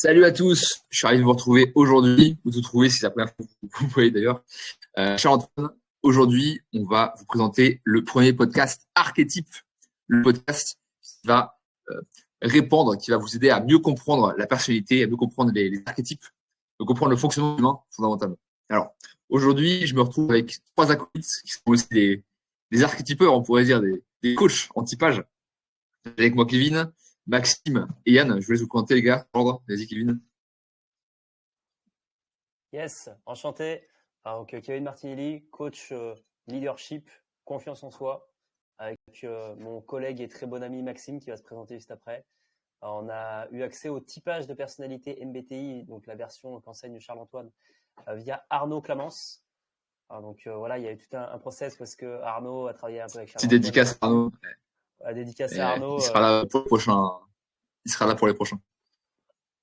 Salut à tous, je suis ravi de vous retrouver aujourd'hui, ou de vous trouver si c'est la première fois que vous voyez d'ailleurs. Cher Antoine, aujourd'hui, on va vous présenter le premier podcast Archétype, le podcast qui va répandre, qui va vous aider à mieux comprendre la personnalité, à mieux comprendre les archétypes, à comprendre le fonctionnement humain fondamentalement. Alors, aujourd'hui, je me retrouve avec trois acolytes qui sont aussi des archétypeurs, on pourrait dire, des coachs en typage. Avec moi, Kevin, Maxime et Yann. Je vous laisse vous présenter, les gars. Ordre. Vas-y, Kevin. Yes, enchanté. Alors, donc, Kevin Martinelli, coach leadership, confiance en soi, avec mon collègue et très bon ami Maxime qui va se présenter juste après. Alors, on a eu accès au typage de personnalité MBTI, donc la version qu'enseigne Charles-Antoine, via Arnaud Clamence. Alors, donc voilà, il y a eu tout un process parce que Arnaud a travaillé un peu avec Petite Charles-Antoine. dédicace à Arnaud. Dédicace à Arnaud. Il sera là pour le prochain. Il sera là pour les prochains.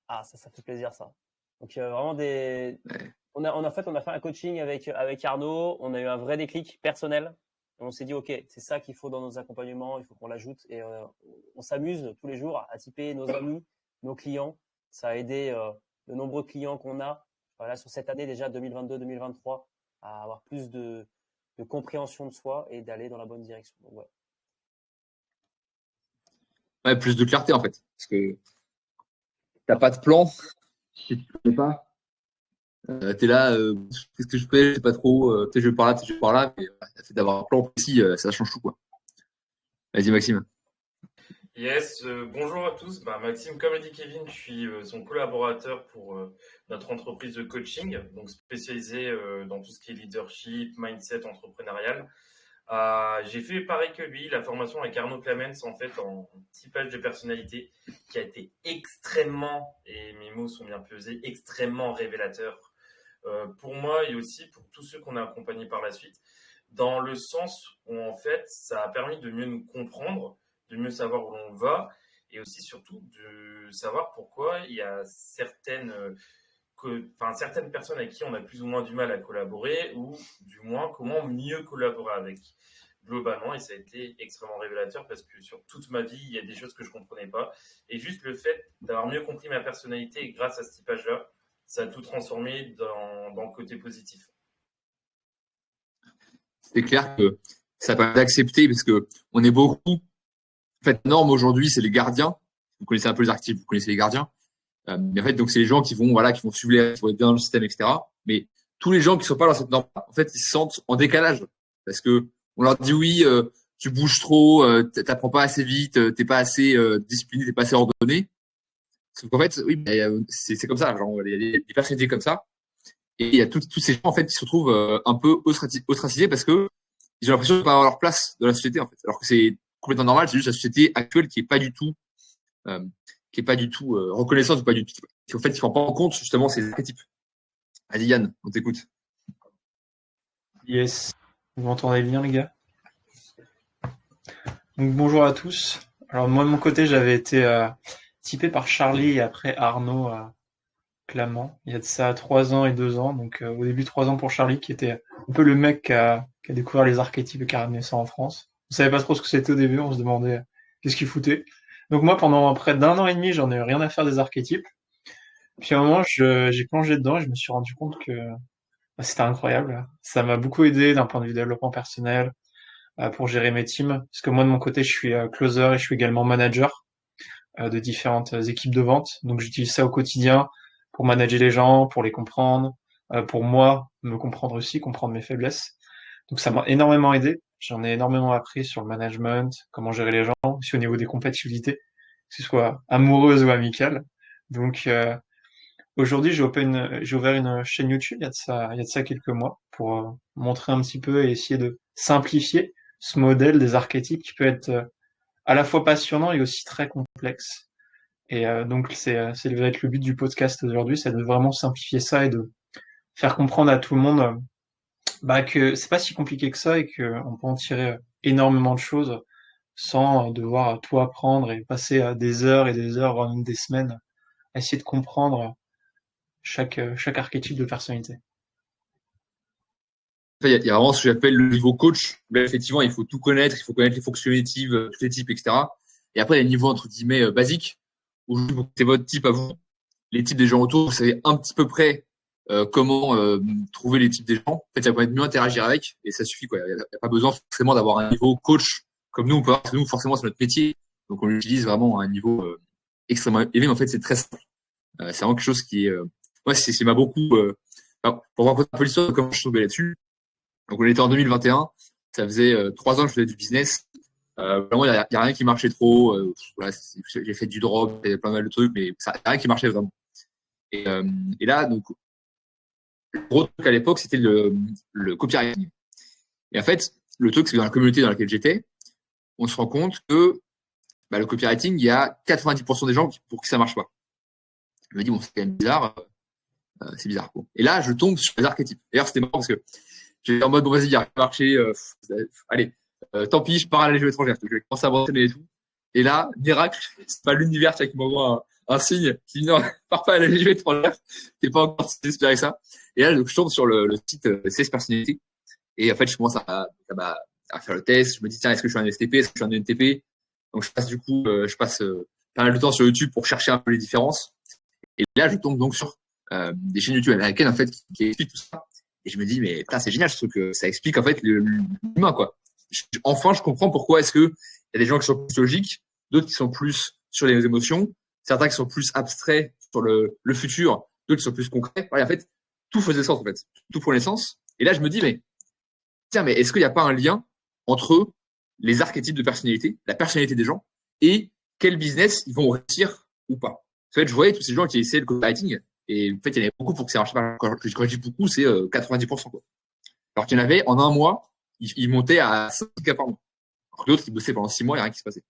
Ah, ça fait plaisir ça. Donc vraiment des. Ouais. On a fait un coaching avec Arnaud. On a eu un vrai déclic personnel. Et on s'est dit ok, c'est ça qu'il faut dans nos accompagnements. Il faut qu'on l'ajoute et on s'amuse tous les jours à typer nos amis, nos clients. Ça a aidé de nombreux clients qu'on a voilà, sur cette année déjà 2022-2023 à avoir plus de compréhension de soi et d'aller dans la bonne direction. Donc, ouais. Ouais, plus de clarté en fait, parce que t'as pas de plan, si tu connais pas. T'es là, qu'est-ce que je fais, je sais pas trop. Peut-être je vais par là, peut-être je vais par là, mais le fait d'avoir un plan précis, ça change tout quoi. Vas-y Maxime. Yes, bonjour à tous. Maxime, comme a dit Kevin, je suis son collaborateur pour notre entreprise de coaching, donc spécialisé dans tout ce qui est leadership, mindset entrepreneurial. J'ai fait pareil que lui, la formation avec Arnaud Clamence en fait en typage de personnalité qui a été extrêmement, et mes mots sont bien pesés, extrêmement révélateur pour moi et aussi pour tous ceux qu'on a accompagnés par la suite, dans le sens où en fait ça a permis de mieux nous comprendre, de mieux savoir où l'on va et aussi surtout de savoir pourquoi il y a certaines personnes avec qui on a plus ou moins du mal à collaborer ou du moins comment mieux collaborer avec globalement. Et ça a été extrêmement révélateur parce que sur toute ma vie, il y a des choses que je comprenais pas. Et juste le fait d'avoir mieux compris ma personnalité et grâce à ce typage-là, ça a tout transformé dans le côté positif. C'est clair que ça permet d'accepter parce que on est beaucoup. En fait, la norme aujourd'hui, c'est les gardiens. Vous connaissez un peu les archétypes, vous connaissez les gardiens. Mais en fait, donc c'est les gens qui vont suivre les règles, qui vont être bien dans le système, etc. Mais tous les gens qui sont pas dans cette norme, en fait, ils se sentent en décalage parce que on leur dit oui, tu bouges trop, t'apprends pas assez vite, t'es pas assez discipliné, t'es pas assez ordonné. Parce qu'en fait, oui, c'est comme ça. Genre, il y a des personnalités comme ça, et il y a tous ces gens en fait qui se retrouvent un peu ostracisés parce que ils ont l'impression de pas avoir leur place dans la société en fait, alors que c'est complètement normal. C'est juste la société actuelle qui est pas du tout reconnaissante, pas du tout. En fait, ils ne prennent pas en compte justement ces archétypes. Allez Yann, on t'écoute. Yes, vous m'entendez bien les gars? Donc bonjour à tous. Alors moi de mon côté j'avais été typé par Charlie et après Arnaud Clamant. Il y a de ça 3 ans et 2 ans. Donc au début 3 ans pour Charlie qui était un peu le mec qui a découvert les archétypes et qui a ramené ça en France. On savait pas trop ce que c'était au début, on se demandait qu'est-ce qu'il foutait. Donc moi pendant près d'1 an et demi j'en ai eu rien à faire des archétypes. Puis à un moment j'ai plongé dedans et je me suis rendu compte que c'était incroyable. Ça m'a beaucoup aidé d'un point de vue développement personnel, pour gérer mes teams. Parce que moi, de mon côté, je suis closer et je suis également manager de différentes équipes de vente. Donc, j'utilise ça au quotidien pour manager les gens, pour les comprendre, pour moi, me comprendre aussi, comprendre mes faiblesses. Donc, ça m'a énormément aidé. J'en ai énormément appris sur le management, comment gérer les gens, aussi au niveau des compatibilités, que ce soit amoureuse ou amicale. Donc, aujourd'hui, j'ai ouvert une chaîne YouTube il y a de ça quelques mois pour montrer un petit peu et essayer de simplifier ce modèle des archétypes qui peut être à la fois passionnant et aussi très complexe. Et donc, c'est va être le but du podcast aujourd'hui, c'est de vraiment simplifier ça et de faire comprendre à tout le monde que c'est pas si compliqué que ça et qu'on peut en tirer énormément de choses sans devoir tout apprendre et passer des heures et des heures, voire même des semaines à essayer de comprendre chaque archétype de personnalité. Il y a vraiment ce que j'appelle le niveau coach. Là, effectivement, il faut tout connaître, il faut connaître les fonctionnalités, tous les types, etc. Et après, il y a le niveau entre guillemets basique où c'est votre type à vous. les types des gens autour, vous savez un petit peu près comment trouver les types des gens. En fait, ça permet de mieux interagir avec et ça suffit, quoi. Il n'y a pas besoin forcément d'avoir un niveau coach comme nous, on peut avoir, parce que nous, forcément, c'est notre métier. Donc, on l'utilise vraiment à un niveau extrêmement élevé, mais en fait, c'est très simple. C'est vraiment quelque chose qui est… moi, c'est m'a beaucoup… pour voir un peu l'histoire de comment je suis tombé là-dessus. Donc, on était en 2021. Ça faisait 3 ans que je faisais du business. Vraiment, il y a rien qui marchait trop. Voilà, j'ai fait du drop, et pas mal de trucs, mais ça, y a rien qui marchait vraiment. Et là, donc, le gros truc à l'époque, c'était le copywriting. Et en fait, le truc, c'est que dans la communauté dans laquelle j'étais, on se rend compte que le copywriting, il y a 90% des gens pour qui ça marche pas. Je me dis, bon, c'est quand même bizarre. C'est bizarre, quoi. Et là, je tombe sur les archétypes. D'ailleurs, c'était marrant parce que j'étais en mode, bon, vas-y, il y a rien marché. Allez, tant pis, je pars à la Légion étrangère. Je vais commencer à m'entraîner et tout. Et là, miracle, c'est pas l'univers qui m'envoie un signe qui dit non, pars pas à la Légion étrangère. T'es pas encore si désespéré que ça. Et là, donc, je tombe sur le site 16 personnalités. Et en fait, je commence à faire le test. Je me dis, tiens, est-ce que je suis un STP? Est-ce que je suis un ENTP? Donc, je passe pas mal de temps sur YouTube pour chercher un peu les différences. Et là, je tombe donc sur des chaînes YouTube américaines, en fait, qui expliquent tout ça. Et je me dis, mais putain, c'est génial, ce truc. Ça explique, en fait, l'humain, quoi. Enfin, je comprends pourquoi est-ce que il y a des gens qui sont plus logiques, d'autres qui sont plus sur les émotions, certains qui sont plus abstraits sur le futur, d'autres qui sont plus concrets. Voilà, en fait, tout faisait sens, en fait. Tout prenait sens. Et là, je me dis, mais tiens, mais est-ce qu'il n'y a pas un lien entre les archétypes de personnalité, la personnalité des gens, et quel business ils vont réussir ou pas? En fait, je voyais tous ces gens qui essayaient le copywriting, et en fait, il y en avait beaucoup pour que ça marche pas. Quand je dis beaucoup, c'est 90%, quoi. Alors qu'il y en avait, en un mois, ils montaient à 5 cas par mois. Alors que d'autres, ils bossaient pendant 6 mois, il n'y a rien qui se passait.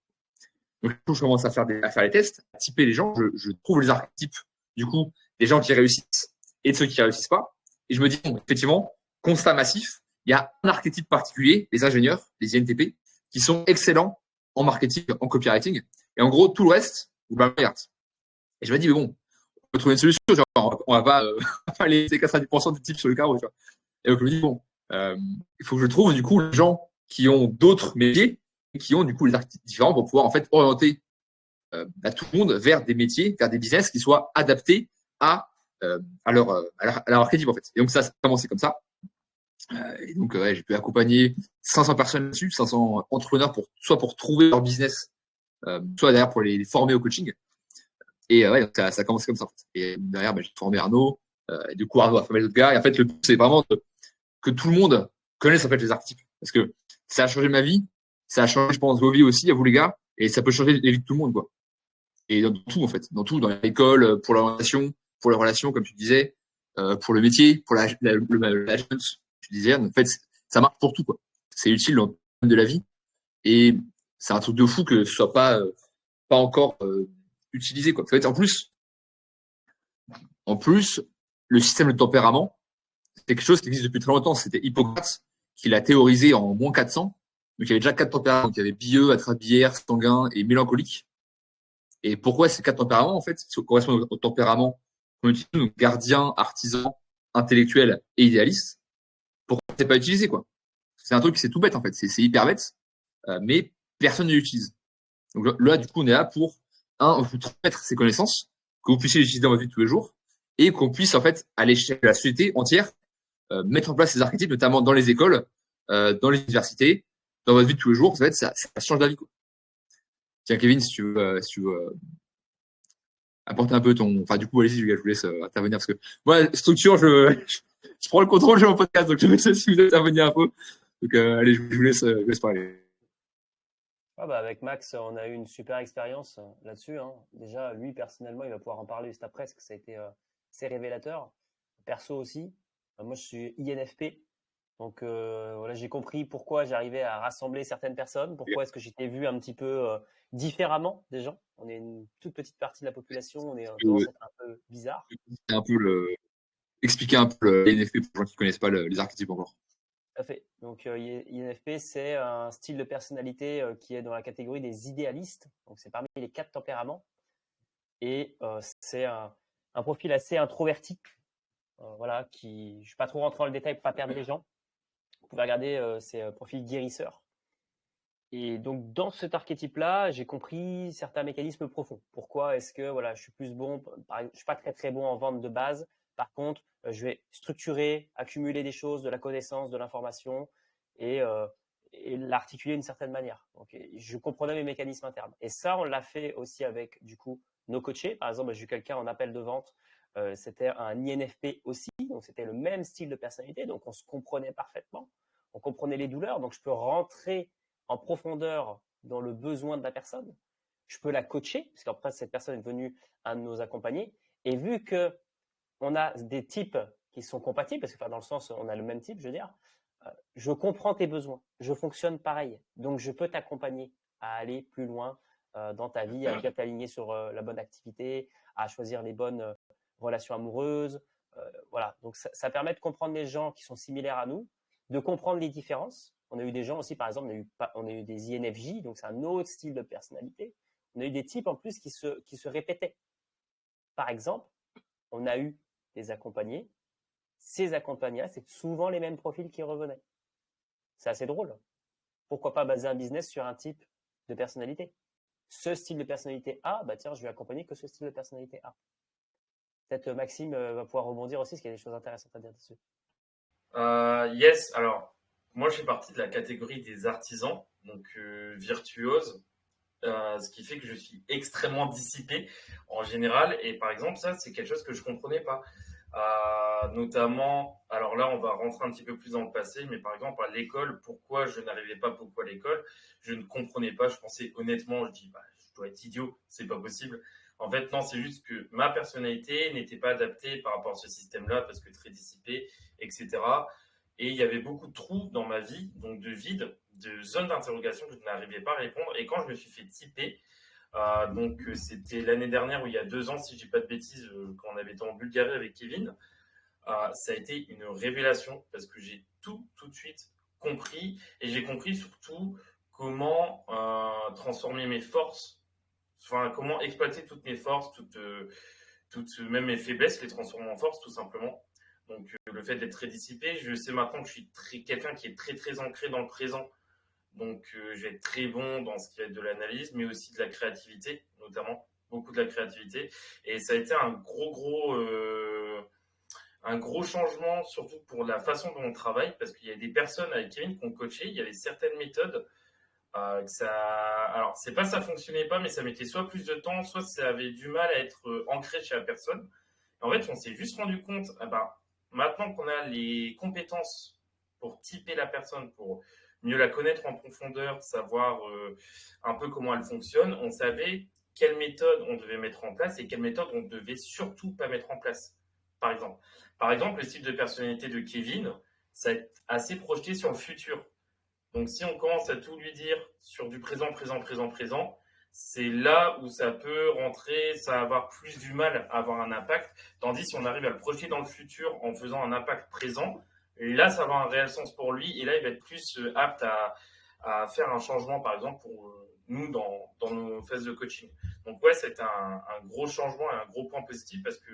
Donc, du coup, je commence à faire les tests, à typer les gens, je trouve les archétypes, du coup, des gens qui réussissent et de ceux qui réussissent pas. Et je me dis, bon, effectivement, constat massif, il y a un archétype particulier, les ingénieurs, les INTP, qui sont excellents en marketing, en copywriting. Et en gros, tout le reste, vous le regardez. Et je me dis, mais bon, on peut trouver une solution. Genre, on va pas laisser 90% du type sur le carreau. Tu vois. Et donc, je me dis, bon, il faut que je trouve, du coup, les gens qui ont d'autres métiers, et qui ont, du coup, les archétypes différents pour pouvoir, en fait, orienter tout le monde vers des métiers, vers des business qui soient adaptés à leur archétype, en fait. Et donc, ça a commencé comme ça. Et donc, j'ai pu accompagner 500 personnes là-dessus, 500 entrepreneurs soit pour trouver leur business, soit derrière pour les former au coaching. Et donc ça a commencé comme ça. En fait. Et derrière, j'ai formé Arnaud. Et du coup, Arnaud a formé d'autres gars. Et en fait, le but, c'est vraiment que tout le monde connaisse en fait les archétypes. Parce que ça a changé ma vie. Ça a changé, je pense, vos vies aussi, à vous les gars. Et ça peut changer les vies de tout le monde, quoi. Et dans tout, en fait. Dans tout, dans l'école, pour l'orientation, pour les relations, comme tu disais, pour le métier, pour l'agence, tu disais. En fait, ça marche pour tout, quoi. C'est utile dans le domaine de la vie. Et c'est un truc de fou que ce soit pas encore utilisé, quoi. En fait, en plus, le système de tempérament, c'est quelque chose qui existe depuis très longtemps. C'était Hippocrate qui l'a théorisé en moins 400. Donc, il y avait déjà 4 tempéraments. Donc, il y avait bieux, atrabiaire, sanguin et mélancolique. Et pourquoi ces 4 tempéraments, en fait, correspondent au tempérament qu'on utilise, donc gardien, artisan, intellectuel et idéaliste. Pourquoi c'est pas utilisé, quoi? C'est un truc qui c'est tout bête, en fait. C'est hyper bête, mais personne ne l'utilise. Donc là, du coup, on est là pour, vous transmettre ces connaissances, que vous puissiez les utiliser dans votre vie de tous les jours, et qu'on puisse, en fait, à l'échelle de la société entière, mettre en place ces archétypes, notamment dans les écoles, dans les universités, dans votre vie de tous les jours. En fait, ça change la vie, quoi. Tiens, Kevin, si tu veux apporter un peu ton, enfin, du coup, allez-y, je vous laisse intervenir parce que moi, structure, je prends le contrôle de mon podcast, donc je vais laisser si vous intervenir un peu. Donc, allez, je vous laisse parler. Ah bah avec Max, on a eu une super expérience là-dessus. Hein. Déjà, lui, personnellement, il va pouvoir en parler juste après parce que ça a été assez révélateur. Perso aussi. Moi, je suis INFP. Donc, voilà, j'ai compris pourquoi j'arrivais à rassembler certaines personnes. Pourquoi est-ce que j'étais vu un petit peu différemment des gens. On est une toute petite partie de la population. On est tendance à être un peu bizarre. Expliquer un peu l'INFP pour les gens qui ne connaissent pas les archétypes encore. Tout à fait. Donc, INFP, c'est un style de personnalité qui est dans la catégorie des idéalistes. Donc, c'est parmi les 4 tempéraments. Et c'est un profil assez introverti. Voilà, je ne vais pas trop rentrer dans le détail pour ne pas perdre les gens. Vous pouvez regarder ces profils guérisseurs. Et donc, dans cet archétype-là, j'ai compris certains mécanismes profonds. Pourquoi est-ce que voilà, je suis plus bon, je suis pas très très bon en vente de base. Par contre, je vais structurer, accumuler des choses, de la connaissance, de l'information et, l'articuler d'une certaine manière. Donc, je comprenais mes mécanismes internes. Et ça, on l'a fait aussi avec du coup nos coachés. Par exemple, j'ai eu quelqu'un en appel de vente. C'était un INFP aussi, donc c'était le même style de personnalité. Donc, on se comprenait parfaitement. On comprenait les douleurs. Donc, je peux rentrer en profondeur dans le besoin de la personne. Je peux la coacher, parce qu'après, cette personne est devenue un de nos accompagnés. Et vu qu'on a des types qui sont compatibles, parce que dans le sens, on a le même type, je veux dire, je comprends tes besoins, je fonctionne pareil. Donc, je peux t'accompagner à aller plus loin dans ta vie, à bien t'aligner sur la bonne activité, à choisir les bonnes relations amoureuses. Voilà. Donc, ça permet de comprendre les gens qui sont similaires à nous, de comprendre les différences. On a eu des gens aussi, par exemple, on a eu des INFJ, donc c'est un autre style de personnalité. On a eu des types en plus qui se répétaient. Par exemple, on a eu des accompagnés. Ces accompagnés, c'est souvent les mêmes profils qui revenaient. C'est assez drôle. Pourquoi pas baser un business sur un type de personnalité? Ce style de personnalité A, bah tiens, je vais accompagner que ce style de personnalité A. Peut-être Maxime va pouvoir rebondir aussi, parce qu'il y a des choses intéressantes à dire dessus. Yes, alors moi je fais partie de la catégorie des artisans, donc virtuose, ce qui fait que je suis extrêmement dissipé en général. Et par exemple, ça c'est quelque chose que je comprenais pas. Notamment, alors là on va rentrer un petit peu plus dans le passé, mais par exemple à l'école, pourquoi je n'arrivais pas beaucoup à l'école, je ne comprenais pas. Je pensais honnêtement, je dis bah, je dois être idiot, c'est pas possible. En fait, non, c'est juste que ma personnalité n'était pas adaptée par rapport à ce système-là, parce que très dissipé, etc. Et il y avait beaucoup de trous dans ma vie, donc de vide, de zones d'interrogation que je n'arrivais pas à répondre. Et quand je me suis fait typer, donc c'était l'année dernière, ou il y a 2 ans, si je dis pas de bêtises, quand on avait été en Bulgarie avec Kevin, ça a été une révélation, parce que j'ai tout de suite compris. Et j'ai compris surtout comment transformer mes forces, enfin comment exploiter toutes mes forces, même mes faiblesses, les transformer en force tout simplement. Donc le fait d'être très dissipé, je sais maintenant que je suis quelqu'un qui est très très ancré dans le présent. Donc je vais être très bon dans ce qui va être de l'analyse, mais aussi de la créativité, notamment beaucoup de la créativité. Et ça a été un gros changement, surtout pour la façon dont on travaille, parce qu'il y a des personnes avec Kevin qu'on coachait, il y avait certaines méthodes alors c'est pas ça fonctionnait pas, mais ça mettait soit plus de temps, soit ça avait du mal à être ancré chez la personne. Et en fait, on s'est juste rendu compte, maintenant qu'on a les compétences pour typer la personne, pour mieux la connaître en profondeur, savoir un peu comment elle fonctionne, on savait quelle méthode on devait mettre en place et quelle méthode on devait surtout pas mettre en place. Par exemple, le style de personnalité de Kevin, ça est assez projeté sur le futur. Donc, si on commence à tout lui dire sur du présent, c'est là où ça peut rentrer, ça va avoir plus du mal à avoir un impact. Tandis si on arrive à le projeter dans le futur en faisant un impact présent, là, ça va avoir un réel sens pour lui. Et là, il va être plus apte à faire un changement, par exemple, pour nous dans nos phases de coaching. Donc, ouais, c'est un gros changement et un gros point positif, parce que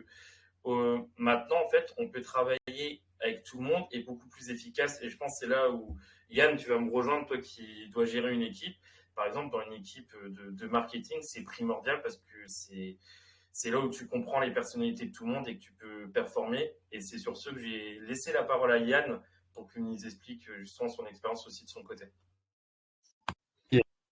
maintenant, en fait, on peut travailler avec tout le monde et beaucoup plus efficace. Et je pense que c'est là où, Yann, tu vas me rejoindre, toi qui dois gérer une équipe. Par exemple, dans une équipe de marketing, c'est primordial, parce que c'est là où tu comprends les personnalités de tout le monde et que tu peux performer. Et c'est sur ce que j'ai laissé la parole à Yann pour qu'il nous explique justement son expérience aussi de son côté.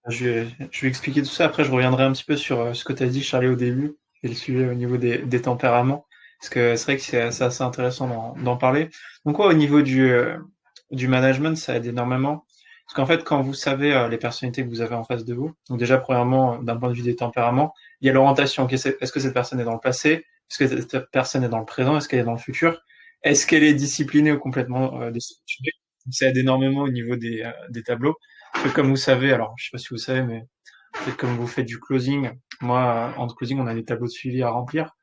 Je vais expliquer tout ça. Après, je reviendrai un petit peu sur ce que tu as dit, Charlie, au début, et le sujet au niveau des tempéraments. Parce que c'est vrai que c'est assez intéressant d'en parler. Donc, ouais, au niveau du management, ça aide énormément. Parce qu'en fait, quand vous savez les personnalités que vous avez en face de vous, donc déjà, premièrement, d'un point de vue des tempéraments, il y a l'orientation. Okay, est-ce que cette personne est dans le passé? Est-ce que cette personne est dans le présent? Est-ce qu'elle est dans le futur? Est-ce qu'elle est disciplinée ou complètement déstructurée? Ça aide énormément au niveau des tableaux. Comme vous savez, alors je sais pas si vous savez, mais peut-être comme vous faites du closing, moi en closing on a des tableaux de suivi à remplir.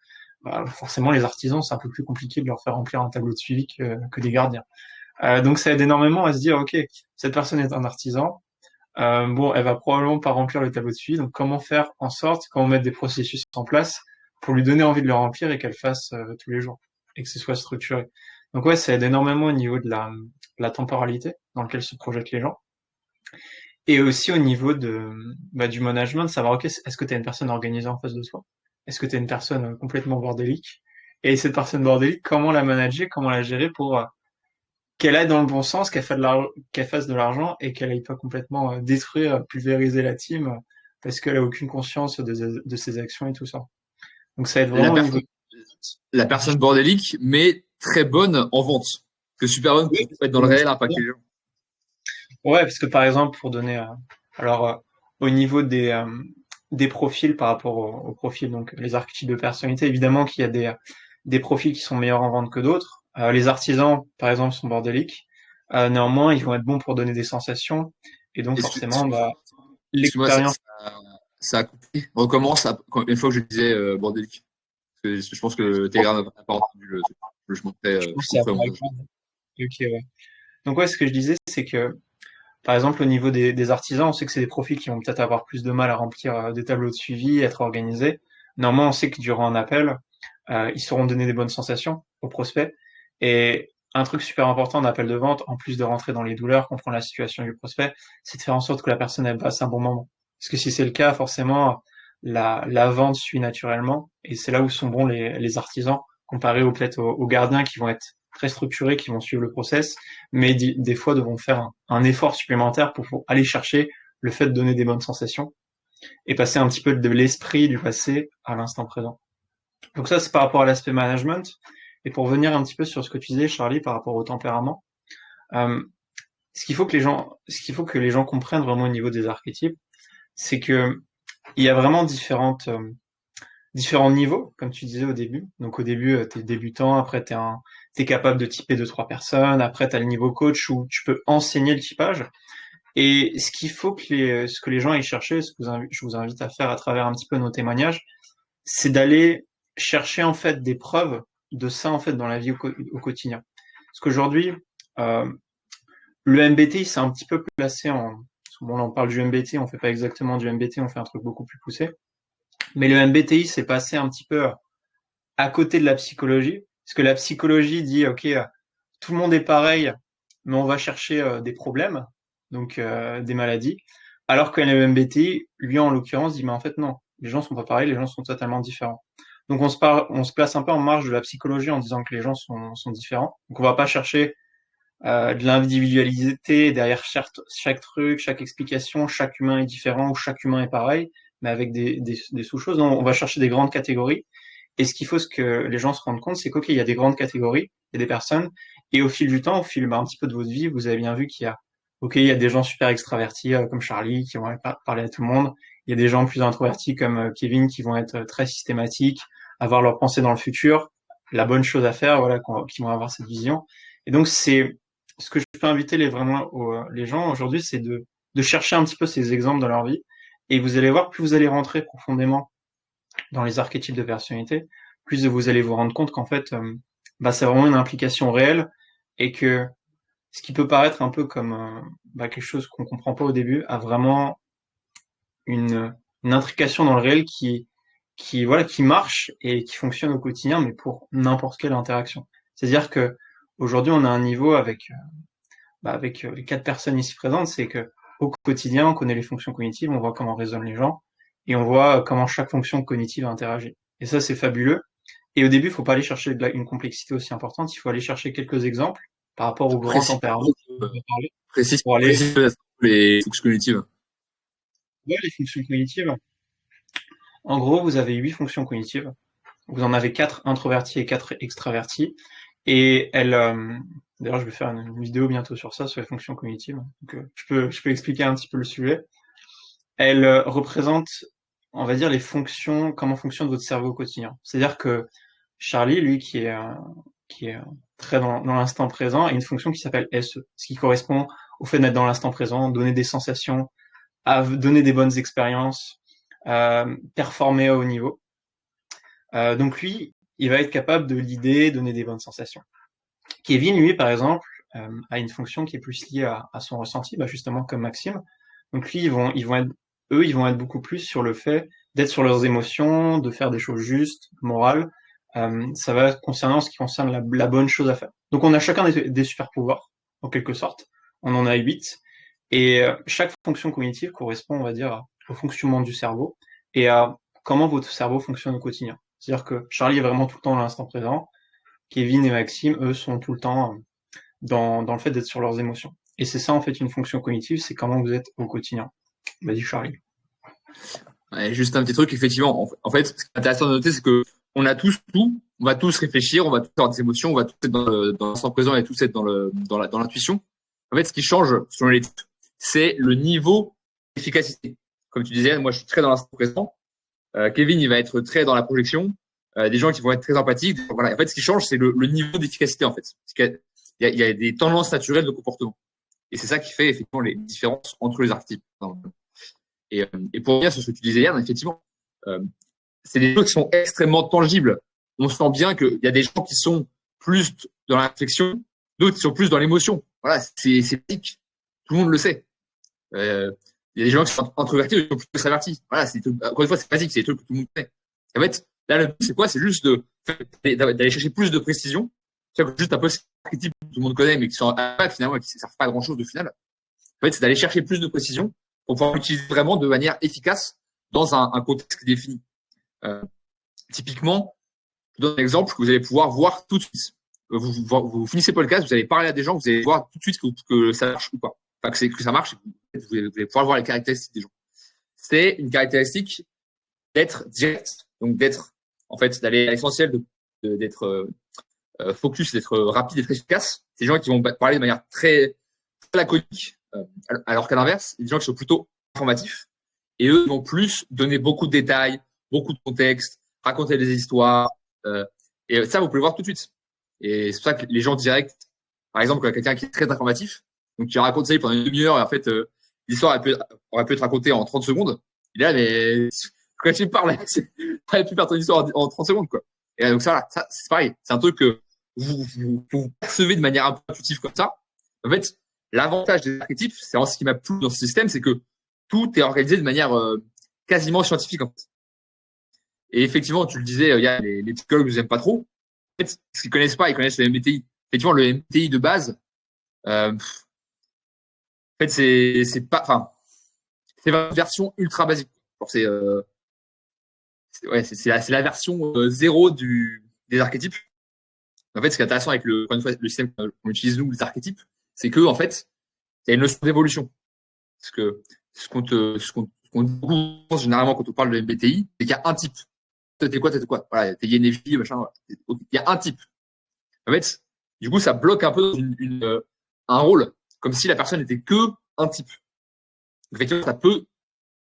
Bah, forcément les artisans c'est un peu plus compliqué de leur faire remplir un tableau de suivi que des gardiens. Donc ça aide énormément à se dire ok, cette personne est un artisan, bon elle va probablement pas remplir le tableau de suivi, donc comment faire en sorte, comment mettre des processus en place pour lui donner envie de le remplir et qu'elle fasse tous les jours et que ce soit structuré. Donc ouais, ça aide énormément au niveau de la temporalité dans laquelle se projettent les gens. Et aussi au niveau du management, savoir, ok, est-ce que tu as une personne organisée en face de toi? Est-ce que tu as une personne complètement bordélique? Et cette personne bordélique, comment la manager, comment la gérer pour qu'elle aille dans le bon sens, qu'elle fasse de l'argent et qu'elle aille pas complètement détruire, pulvériser la team parce qu'elle a aucune conscience de ses actions et tout ça. Donc ça aide La vraiment au niveau. personne, la personne bordélique, mais très bonne en vente. Que super bonne Oui. pour être dans le réel, impacter les gens. Ouais, parce que par exemple, pour donner, alors au niveau des profils par rapport aux profils, donc les archétypes de personnalité, évidemment qu'il y a des profils qui sont meilleurs en vente que d'autres. Les artisans, par exemple, sont bordéliques. Néanmoins, ils vont être bons pour donner des sensations, et donc forcément, Excuse-moi, l'expérience. ça a coupé. Recommence une fois que je disais bordélique. Parce que je pense que Telegram n'a pas entendu je Je montrais, pense que je c'est couperai au après. montage. Ok, ouais. Donc ouais, ce que je disais, c'est que par exemple, au niveau des artisans, on sait que c'est des profils qui vont peut-être avoir plus de mal à remplir des tableaux de suivi, être organisés. Néanmoins, on sait que durant un appel, ils sauront donner des bonnes sensations aux prospects. Et un truc super important en appel de vente, en plus de rentrer dans les douleurs, comprendre la situation du prospect, c'est de faire en sorte que la personne elle passe un bon moment. Parce que si c'est le cas, forcément, la vente suit naturellement. Et c'est là où sont bons les artisans, comparé peut-être aux gardiens qui vont être très structurés, qui vont suivre le process, mais des fois devront faire un effort supplémentaire pour aller chercher le fait de donner des bonnes sensations et passer un petit peu de l'esprit du passé à l'instant présent. Donc ça, c'est par rapport à l'aspect management. Et pour venir un petit peu sur ce que tu disais, Charlie, par rapport au tempérament, euh, ce qu'il faut que les gens comprennent vraiment au niveau des archétypes, c'est que il y a vraiment différents niveaux, comme tu disais au début. Donc au début, t'es débutant, après t'es capable de typer deux, trois personnes, après t'as le niveau coach où tu peux enseigner le typage. Et ce qu'il faut ce que les gens aillent chercher, je vous invite à faire à travers un petit peu nos témoignages, c'est d'aller chercher en fait des preuves de ça en fait dans la vie au quotidien. Parce qu'aujourd'hui, euh, le MBTI c'est un petit peu placé en, bon, on parle du MBTI, on fait pas exactement du MBTI, on fait un truc beaucoup plus poussé. Mais le MBTI c'est passé un petit peu à côté de la psychologie, parce que la psychologie dit ok, tout le monde est pareil, mais on va chercher des problèmes, donc des maladies, alors que le MBTI, lui en l'occurrence, dit mais en fait non, les gens sont pas pareils, les gens sont totalement différents. Donc on se place un peu en marge de la psychologie en disant que les gens sont différents. Donc on va pas chercher de l'individualité derrière chaque truc, chaque explication, chaque humain est différent ou chaque humain est pareil, mais avec des sous-choses. Non, on va chercher des grandes catégories. Et ce qu'il faut, ce que les gens se rendent compte, c'est qu'ok, il y a des grandes catégories, il y a des personnes, et au fil du temps, au fil un petit peu de votre vie, vous avez bien vu qu'il y a, ok, il y a des gens super extravertis comme Charlie qui vont parler à tout le monde. Il y a des gens plus introvertis comme Kevin qui vont être très systématiques, avoir leur pensée dans le futur, la bonne chose à faire, voilà, qui vont avoir cette vision. Et donc c'est ce que je peux inviter les gens aujourd'hui, c'est de chercher un petit peu ces exemples dans leur vie. Et vous allez voir, plus vous allez rentrer profondément dans les archétypes de personnalité, plus vous allez vous rendre compte qu'en fait, c'est vraiment une implication réelle et que ce qui peut paraître un peu comme quelque chose qu'on comprend pas au début a vraiment une intrication dans le réel voilà, qui marche et qui fonctionne au quotidien, mais pour n'importe quelle interaction. C'est-à-dire que aujourd'hui, on a un niveau avec les quatre personnes ici présentes, c'est que au quotidien, on connaît les fonctions cognitives, on voit comment raisonnent les gens, et on voit comment chaque fonction cognitive interagit. Et ça, c'est fabuleux. Et au début, il faut pas aller chercher une complexité aussi importante, il faut aller chercher quelques exemples par rapport au grand Précis, tempérament dont on va parler, précis, pour aller précis les fonctions cognitives. voir les fonctions cognitives. En gros, vous avez 8 fonctions cognitives. Vous en avez 4 introvertis et 4 extravertis. Et d'ailleurs, je vais faire une vidéo bientôt sur ça, sur les fonctions cognitives. Donc, je peux expliquer un petit peu le sujet. Elle représente, on va dire, les fonctions, comment fonctionne votre cerveau au quotidien. C'est-à-dire que Charlie, lui, qui est très dans l'instant présent, a une fonction qui s'appelle SE, ce qui correspond au fait d'être dans l'instant présent, donner des sensations, à donner des bonnes expériences, performer à haut niveau. Donc lui, il va être capable de l'idée, donner des bonnes sensations. Kevin, lui, par exemple, a une fonction qui est plus liée à son ressenti, justement comme Maxime. Donc lui, ils vont être beaucoup plus sur le fait d'être sur leurs émotions, de faire des choses justes, morales. Ça va concernant ce qui concerne la bonne chose à faire. Donc on a chacun des super pouvoirs, en quelque sorte. On en a 8. Et chaque fonction cognitive correspond, on va dire, au fonctionnement du cerveau et à comment votre cerveau fonctionne au quotidien. C'est-à-dire que Charlie est vraiment tout le temps dans l'instant présent. Kevin et Maxime, eux, sont tout le temps dans le fait d'être sur leurs émotions. Et c'est ça, en fait, une fonction cognitive, c'est comment vous êtes au quotidien. Vas-y, Charlie. Ouais, juste un petit truc, effectivement. En fait, ce qui est intéressant de noter, c'est que on a tous tout, on va tous réfléchir, on va tous avoir des émotions, on va tous être dans l'instant présent et tous être dans l'intuition. En fait, ce qui change selon les types, c'est le niveau d'efficacité. Comme tu disais, moi, je suis très dans l'instant présent. Kevin, il va être très dans la projection. Des gens qui vont être très empathiques. Voilà. En fait, ce qui change, c'est le niveau d'efficacité, en fait. Parce qu'il y a des tendances naturelles de comportement. Et c'est ça qui fait effectivement les différences entre les archétypes. Et pour revenir sur ce que tu disais hier, effectivement, c'est des choses qui sont extrêmement tangibles. On sent bien qu'il y a des gens qui sont plus dans la réflexion, d'autres qui sont plus dans l'émotion. Voilà, c'est basique. Tout le monde le sait. Il y a des gens qui sont introvertis, d'autres qui sont plus extravertis. Voilà, encore une fois, c'est basique, c'est des trucs que tout le monde fait. En fait, là, le but, c'est quoi? C'est juste d'aller chercher plus de précision. C'est juste un peu ces archétypes que tout le monde connaît, mais qui sont finalement, qui ne servent pas à grand chose au final. En fait, c'est d'aller chercher plus de précision pour pouvoir l'utiliser vraiment de manière efficace dans un contexte défini. Typiquement, je vous donne un exemple que vous allez pouvoir voir tout de suite. Vous finissez pas le cas, vous allez parler à des gens, vous allez voir tout de suite que ça marche ou pas. Enfin, que ça marche, vous allez pouvoir voir les caractéristiques des gens. C'est une caractéristique d'être direct, donc d'être, en fait, d'aller à l'essentiel, d'être focus, d'être rapide, d'être efficace. C'est des gens qui vont parler de manière très laconique, alors qu'à l'inverse, il y a des gens qui sont plutôt informatifs et eux vont plus donner beaucoup de détails, beaucoup de contexte, raconter des histoires. Et ça, vous pouvez le voir tout de suite. Et c'est pour ça que les gens directs, par exemple, quelqu'un qui est très informatif, donc qui raconte ça pendant une demi-heure, et en fait, l'histoire aurait pu être racontée en 30 secondes. Il est là, mais quand tu me parles, tu aurais pu faire ton histoire en 30 secondes, quoi. Et donc ça, c'est pareil. C'est un truc que vous percevez de manière un peu intuitive comme ça. En fait, l'avantage des archétypes, c'est vraiment ce qui m'a plu dans ce système, c'est que tout est organisé de manière quasiment scientifique, en fait. Et effectivement, tu le disais, il y a les psychologues que vous n'aimez pas trop. En fait, ce qu'ils connaissent pas, ils connaissent le MBTI. Effectivement, le MBTI de base, en fait, c'est pas, enfin, c'est une version ultra basique. C'est ouais, c'est la version zéro des archétypes. En fait, ce qui est intéressant avec encore une fois, le système qu'on utilise nous, les archétypes, c'est que en fait, il y a une notion d'évolution. Parce que ce qu'on dit beaucoup généralement quand on parle de MBTI, c'est qu'il y a un type. T'es quoi? Voilà, t'es INFJ, machin. Voilà. Il y a un type. En fait, du coup, ça bloque un peu un rôle, comme si la personne n'était que un type. Effectivement, ça peut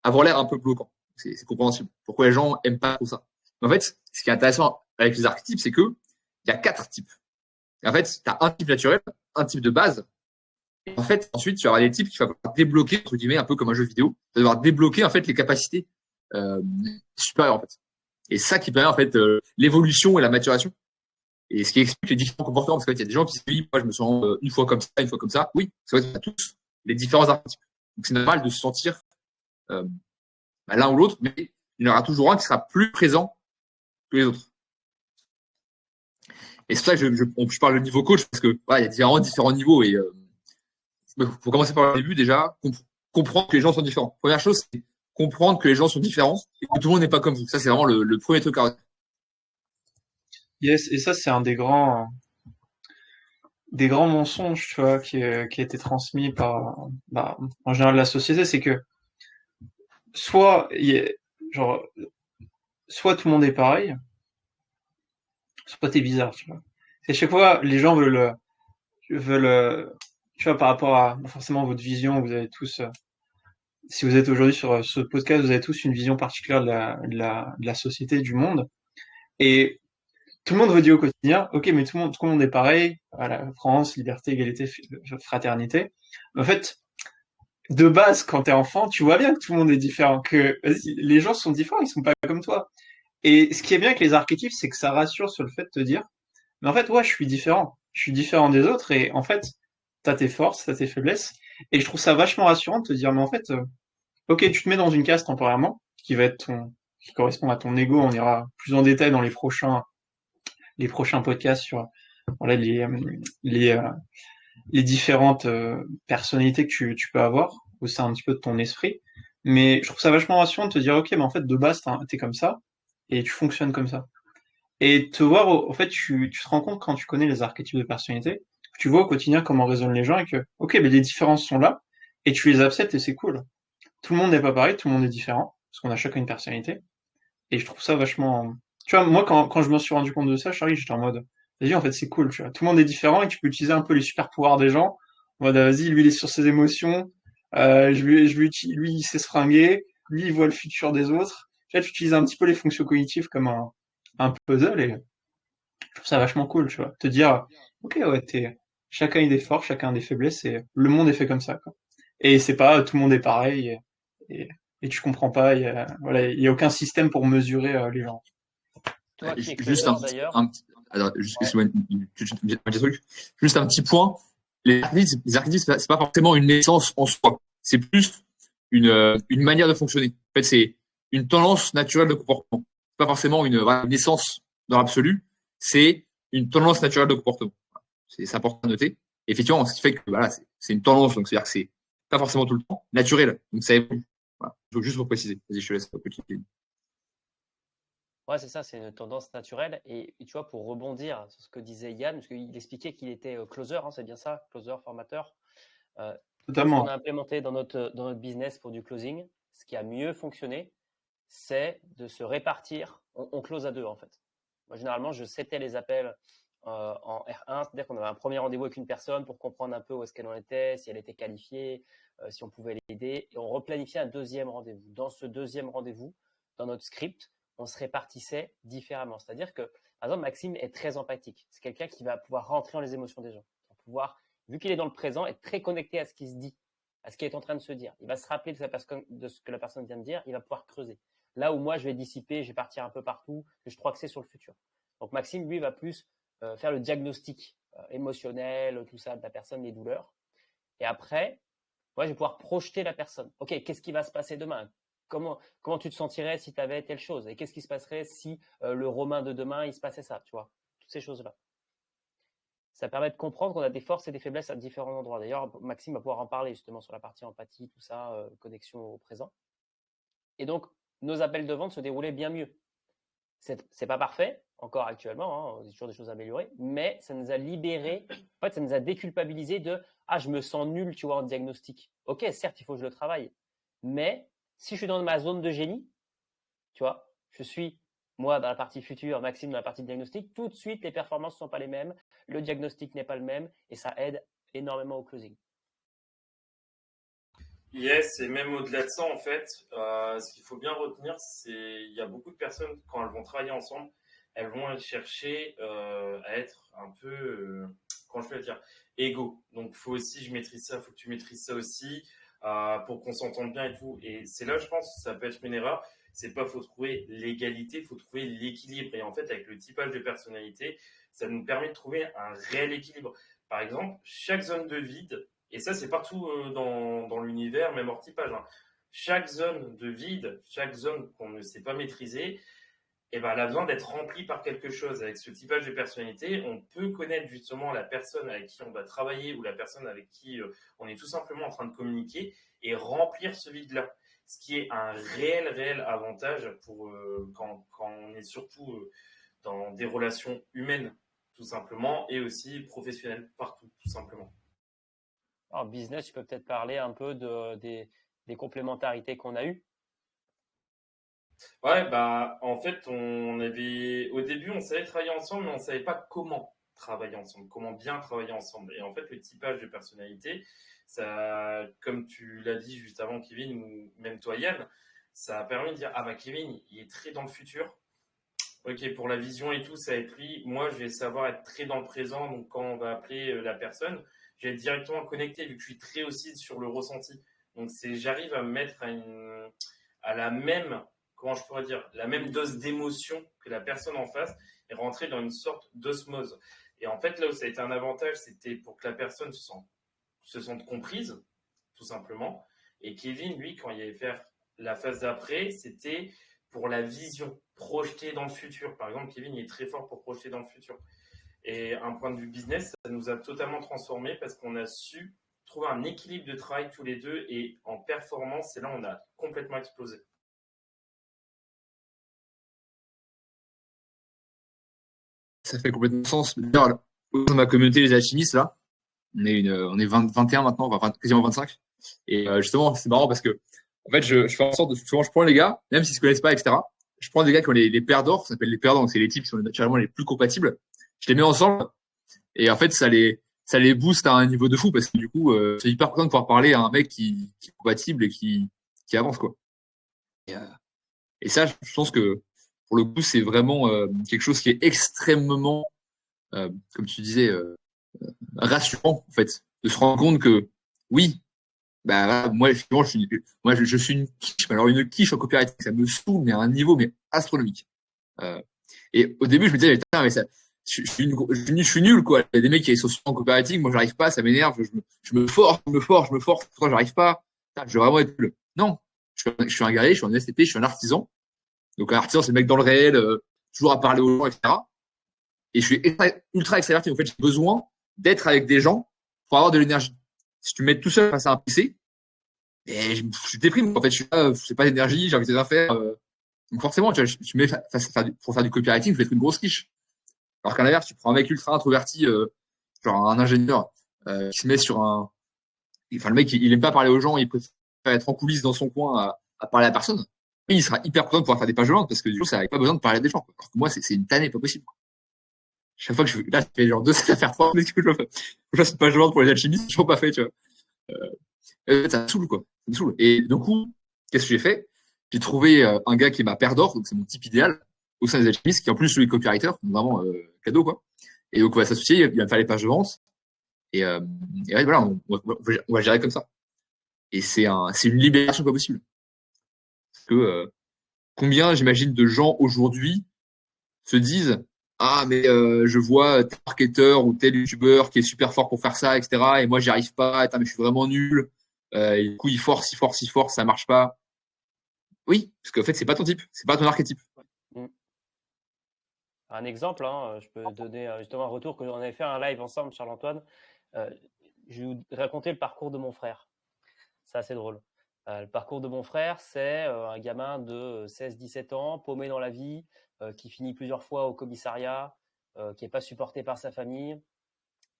avoir l'air un peu bloquant. C'est compréhensible. Pourquoi les gens aiment pas trop ça? Mais en fait, ce qui est intéressant avec les archétypes, c'est que il y a 4 types. Et en fait, tu as un type naturel, un type de base. Et en fait, ensuite, tu vas avoir des types qui vont débloquer, entre guillemets, un peu comme un jeu vidéo. Tu vas devoir débloquer, en fait, les capacités supérieures, en fait. Et ça qui permet, en fait, l'évolution et la maturation. Et ce qui explique les différents comportements. Parce qu'en fait, il y a des gens qui se disent, moi, je me sens une fois comme ça, une fois comme ça. Oui, c'est vrai qu'on a tous les différents archétypes. Donc, c'est normal de se sentir l'un ou l'autre, mais il y en aura toujours un qui sera plus présent que les autres. Et c'est pour ça que je parle de niveau coach, parce que voilà, il y a différents niveaux. Et faut commencer par le début déjà, comprendre que les gens sont différents. Première chose, c'est comprendre que les gens sont différents et que tout le monde n'est pas comme vous. Ça, c'est vraiment le premier truc à retenir. Yes, et ça, c'est un des grands mensonges, tu vois, qui a été transmis par, en général, la société, c'est que soit, genre, soit tout le monde est pareil, soit t'es bizarre, tu vois. Et chaque fois, les gens veulent, tu vois, par rapport à forcément votre vision, vous avez tous, si vous êtes aujourd'hui sur ce podcast, vous avez tous une vision particulière de la société, du monde. Et tout le monde vous dit au quotidien, ok, mais tout le monde est pareil, voilà, France, liberté, égalité, fraternité. En fait, de base, quand t'es enfant, tu vois bien que tout le monde est différent, que les gens sont différents, ils sont pas comme toi. Et ce qui est bien avec les archétypes, c'est que ça rassure sur le fait de te dire, mais en fait, ouais, je suis différent des autres, et en fait, t'as tes forces, t'as tes faiblesses, et je trouve ça vachement rassurant de te dire, mais en fait, ok, tu te mets dans une case temporairement, qui correspond à ton ego, on ira plus en détail dans les prochains podcasts sur voilà, les les différentes personnalités que tu peux avoir au sein un petit peu de ton esprit. Mais je trouve ça vachement rassurant de te dire, ok, mais en fait, de base, t'es comme ça et tu fonctionnes comme ça. Et te voir, en fait, tu te rends compte quand tu connais les archétypes de personnalité, que tu vois au quotidien comment raisonnent les gens et que, ok, mais les différences sont là et tu les acceptes et c'est cool. Tout le monde n'est pas pareil, tout le monde est différent parce qu'on a chacun une personnalité. Et je trouve ça vachement. Tu vois, moi, quand je me suis rendu compte de ça, Charlie, j'étais en mode, vas-y, en fait, c'est cool, tu vois. Tout le monde est différent et tu peux utiliser un peu les super pouvoirs des gens. En mode, vas-y, lui, il est sur ses émotions. Lui, il sait se fringuer. Lui, il voit le futur des autres. Tu vois, tu utilises un petit peu les fonctions cognitives comme un puzzle et je trouve ça vachement cool, tu vois. Te dire, ok, ouais, chacun a des forces, chacun a des faiblesses et le monde est fait comme ça, quoi. Et c'est pas, tout le monde est pareil et, et tu comprends pas, voilà, il y a aucun système pour mesurer les gens. Toi qui es Juste closer d'ailleurs, alors, juste, ouais, excuse-moi, un petit truc. Juste un petit point. Les archétypes, c'est pas forcément une naissance en soi. C'est plus une manière de fonctionner. En fait, c'est une tendance naturelle de comportement. C'est pas forcément une naissance dans l'absolu. C'est une tendance naturelle de comportement. Voilà. C'est important à noter. Et effectivement, ce qui fait que voilà, c'est une tendance. Donc, c'est-à-dire que c'est pas forcément tout le temps naturel. Donc, ça évolue. Voilà. Je veux juste vous préciser. Vas-y, je te laisse. ouais, c'est ça, c'est une tendance naturelle. Et tu vois, pour rebondir sur ce que disait Yann, parce qu'il expliquait qu'il était closer, hein, c'est bien ça, closer, formateur. Nous, ce qu'on a Totalement. implémenté dans notre business pour du closing, ce qui a mieux fonctionné, c'est de se répartir. On close à deux, en fait. Moi, généralement, je setais les appels en R1, c'est-à-dire qu'on avait un premier rendez-vous avec une personne pour comprendre un peu où est-ce qu'elle en était, si elle était qualifiée, si on pouvait l'aider. Et on replanifiait un deuxième rendez-vous. Dans ce deuxième rendez-vous, dans notre script, on se répartissait différemment. C'est-à-dire que, par exemple, Maxime est très empathique. C'est quelqu'un qui va pouvoir rentrer dans les émotions des gens. Il va pouvoir, vu qu'il est dans le présent, être très connecté à ce qui se dit, à ce qui est en train de se dire. Il va se rappeler de ce que la personne vient de dire, il va pouvoir creuser. Là où moi, je vais dissiper, je vais partir un peu partout, je suis trop axé sur le futur. Donc Maxime, lui, va plus faire le diagnostic émotionnel, tout ça, de la personne, les douleurs. Et après, moi, je vais pouvoir projeter la personne. OK, qu'est-ce qui va se passer demain? Comment tu te sentirais si tu avais telle chose? Et qu'est-ce qui se passerait si le Romain de demain, il se passait ça, tu vois? Toutes ces choses-là. Ça permet de comprendre qu'on a des forces et des faiblesses à différents endroits. D'ailleurs, Maxime va pouvoir en parler justement sur la partie empathie, tout ça, connexion au présent. Et donc, nos appels de vente se déroulaient bien mieux. C'est pas parfait encore actuellement, hein, il y a toujours des choses à améliorer, mais ça nous a libéré, en fait, ça nous a déculpabilisé de je me sens nul, tu vois, en diagnostic. Ok, certes, il faut que je le travaille, mais si je suis dans ma zone de génie, tu vois, je suis moi dans la partie future, Maxime dans la partie diagnostic, tout de suite les performances ne sont pas les mêmes, le diagnostic n'est pas le même et ça aide énormément au closing. Yes, et même au-delà de ça, en fait, ce qu'il faut bien retenir, c'est il y a beaucoup de personnes, quand elles vont travailler ensemble, elles vont aller chercher à être un peu, comment je peux le dire, égaux. Donc, faut aussi, je maîtrise ça, faut que tu maîtrises ça aussi, pour qu'on s'entende bien et tout. Et c'est là, je pense, ça peut être une erreur. C'est pas, faut trouver l'égalité, faut trouver l'équilibre. Et en fait, avec le typage de personnalité, ça nous permet de trouver un réel équilibre. Par exemple, chaque zone de vide, et ça, c'est partout dans l'univers, même hors typage, hein. Chaque zone de vide, chaque zone qu'on ne sait pas maîtriser, eh ben, elle a besoin d'être remplie par quelque chose. Avec ce typage de personnalité, on peut connaître justement la personne avec qui on va travailler ou la personne avec qui on est tout simplement en train de communiquer et remplir ce vide-là. Ce qui est un réel avantage pour quand on est surtout dans des relations humaines, tout simplement, et aussi professionnelles, partout, tout simplement. En business, tu peux peut-être parler un peu des complémentarités qu'on a eues. Ouais, bah, en fait, au début, on savait travailler ensemble, mais on savait pas comment travailler ensemble, comment bien travailler ensemble. Et en fait, le typage de personnalité, ça, comme tu l'as dit juste avant, Kevin, ou même toi, Yann, ça a permis de dire, ah bah, Kevin, il est très dans le futur. Ok, pour la vision et tout, ça va être lui. Moi, je vais savoir être très dans le présent. Donc, quand on va appeler la personne, je vais être directement connecté, vu que je suis très aussi sur le ressenti. Donc, j'arrive à me mettre à la même, comment je pourrais dire, la même dose d'émotion que la personne en face et rentrer dans une sorte d'osmose. Et en fait, là où ça a été un avantage, c'était pour que la personne se sente comprise, tout simplement. Et Kevin, lui, quand il allait faire la phase d'après, c'était pour la vision, projeter dans le futur. Par exemple, Kevin il est très fort pour projeter dans le futur. Et un point de vue business, ça nous a totalement transformé parce qu'on a su trouver un équilibre de travail tous les deux et en performance, et là, on a complètement explosé. Ça fait complètement sens. D'ailleurs, dans ma communauté, les alchimistes, là, on est 21 maintenant, enfin, quasiment 25. Et justement, c'est marrant parce que, en fait, je fais en sorte de, souvent, je prends les gars, même s'ils se connaissent pas, etc. Je prends des gars qui ont les paires d'or, ça s'appelle les paires d'or, donc c'est les types qui sont naturellement les plus compatibles. Je les mets ensemble, et en fait, ça les booste à un niveau de fou parce que du coup, c'est hyper content de pouvoir parler à un mec qui est compatible et qui avance, quoi. Et ça, je pense que, pour le coup, c'est vraiment quelque chose qui est extrêmement, comme tu disais, rassurant, en fait, de se rendre compte que, oui, bah, moi, effectivement, je suis une quiche, mais alors une quiche en coopérative, ça me saoule, mais à un niveau, mais astronomique. Et au début, je me disais, mais putain, mais ça, je suis nul, quoi. Il y a des mecs qui sont en coopérative, moi, j'arrive pas, ça m'énerve, je me force, pourquoi j'arrive pas? Putain, je vais vraiment être nul. Non. Je suis un guerrier, je suis un STP, je suis un artisan. Donc, un artisan, c'est le mec dans le réel, toujours à parler aux gens, etc. Et je suis ultra extraverti. En fait, j'ai besoin d'être avec des gens pour avoir de l'énergie. Si tu me mets tout seul face à un PC, et je déprime. En fait, je suis là, j'ai pas d'énergie, j'ai envie de rien faire. Donc forcément, tu vois, tu mets pour faire du copywriting, je vais être une grosse quiche. Alors qu'à l'inverse, tu prends un mec ultra introverti, genre un ingénieur, qui se met sur un, enfin le mec, il aime pas parler aux gens, il préfère être en coulisses dans son coin à parler à personne. Oui, il sera hyper content de pouvoir faire des pages de vente parce que du coup, ça n'avait pas besoin de parler à des gens. Alors que moi, c'est une tannée, pas possible. Chaque fois que là, ça fait genre 2 à faire 3 mais que je fasse une page de vente pour les alchimistes, je l'ai pas fait, tu vois. Ça me saoule, quoi. Ça me saoule. Et du coup, qu'est-ce que j'ai fait? J'ai trouvé un gars qui est ma paire d'or, donc c'est mon type idéal, au sein des alchimistes, qui en plus, lui, est copywriter, donc vraiment cadeau, quoi. Et donc, on va s'associer, il va me faire les pages de vente. Et ouais, voilà, on va gérer comme ça. Et c'est une libération pas possible. Parce que combien, j'imagine, de gens aujourd'hui se disent ah, mais je vois tel marketeur ou tel youtubeur qui est super fort pour faire ça, etc. Et moi, j'y arrive pas. Attends, mais je suis vraiment nul. Et du coup, il force, ça marche pas. Oui, parce qu'en fait, c'est pas ton type, c'est pas ton archétype. Mm. Un exemple, hein, je peux donner justement un retour que on avait fait un live ensemble, Charles-Antoine. Je vais vous raconter le parcours de mon frère. C'est assez drôle. Le parcours de mon frère, c'est un gamin de 16-17 ans, paumé dans la vie, qui finit plusieurs fois au commissariat, qui n'est pas supporté par sa famille.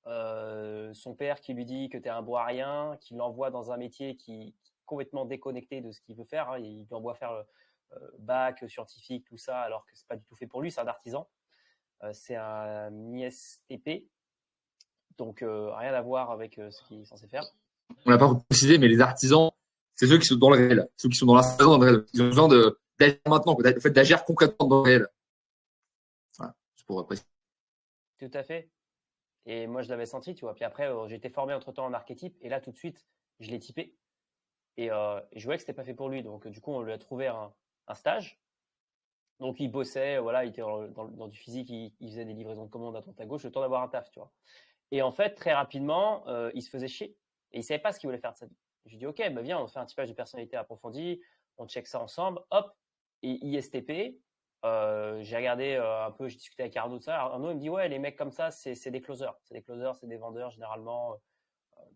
Son père qui lui dit que tu es un bon à rien, qui l'envoie dans un métier qui est complètement déconnecté de ce qu'il veut faire. Hein. Il lui envoie faire bac, scientifique, tout ça, alors que c'est pas du tout fait pour lui. C'est un artisan. C'est un ISTP, donc rien à voir avec ce qu'il est censé faire. On l'a pas précisé, mais les artisans, c'est ceux qui sont dans le réel, ceux qui sont dans l'instant, dans le réel. Ils ont besoin d'agir maintenant, en fait, d'agir concrètement dans le réel. Voilà, c'est pour préciser. Tout à fait. Et moi, je l'avais senti, tu vois. Puis après, j'ai été formé entre-temps en archétype. Et là, tout de suite, je l'ai typé. Et je voyais que c'était pas fait pour lui. Donc, du coup, on lui a trouvé un stage. Donc, il bossait, voilà, il était dans du physique, il faisait des livraisons de commandes à droite à gauche, le temps d'avoir un taf, tu vois. Et en fait, très rapidement, il se faisait chier. Et il savait pas ce qu'il voulait faire de sa vie. Je lui ai dit, OK, bah viens, on fait un typage de personnalité approfondi. On check ça ensemble. Hop, et ISTP. J'ai regardé un peu, j'ai discuté avec Arnaud de ça. Arnaud, il me dit, ouais, les mecs comme ça, c'est des closers. C'est des closers, c'est des vendeurs généralement.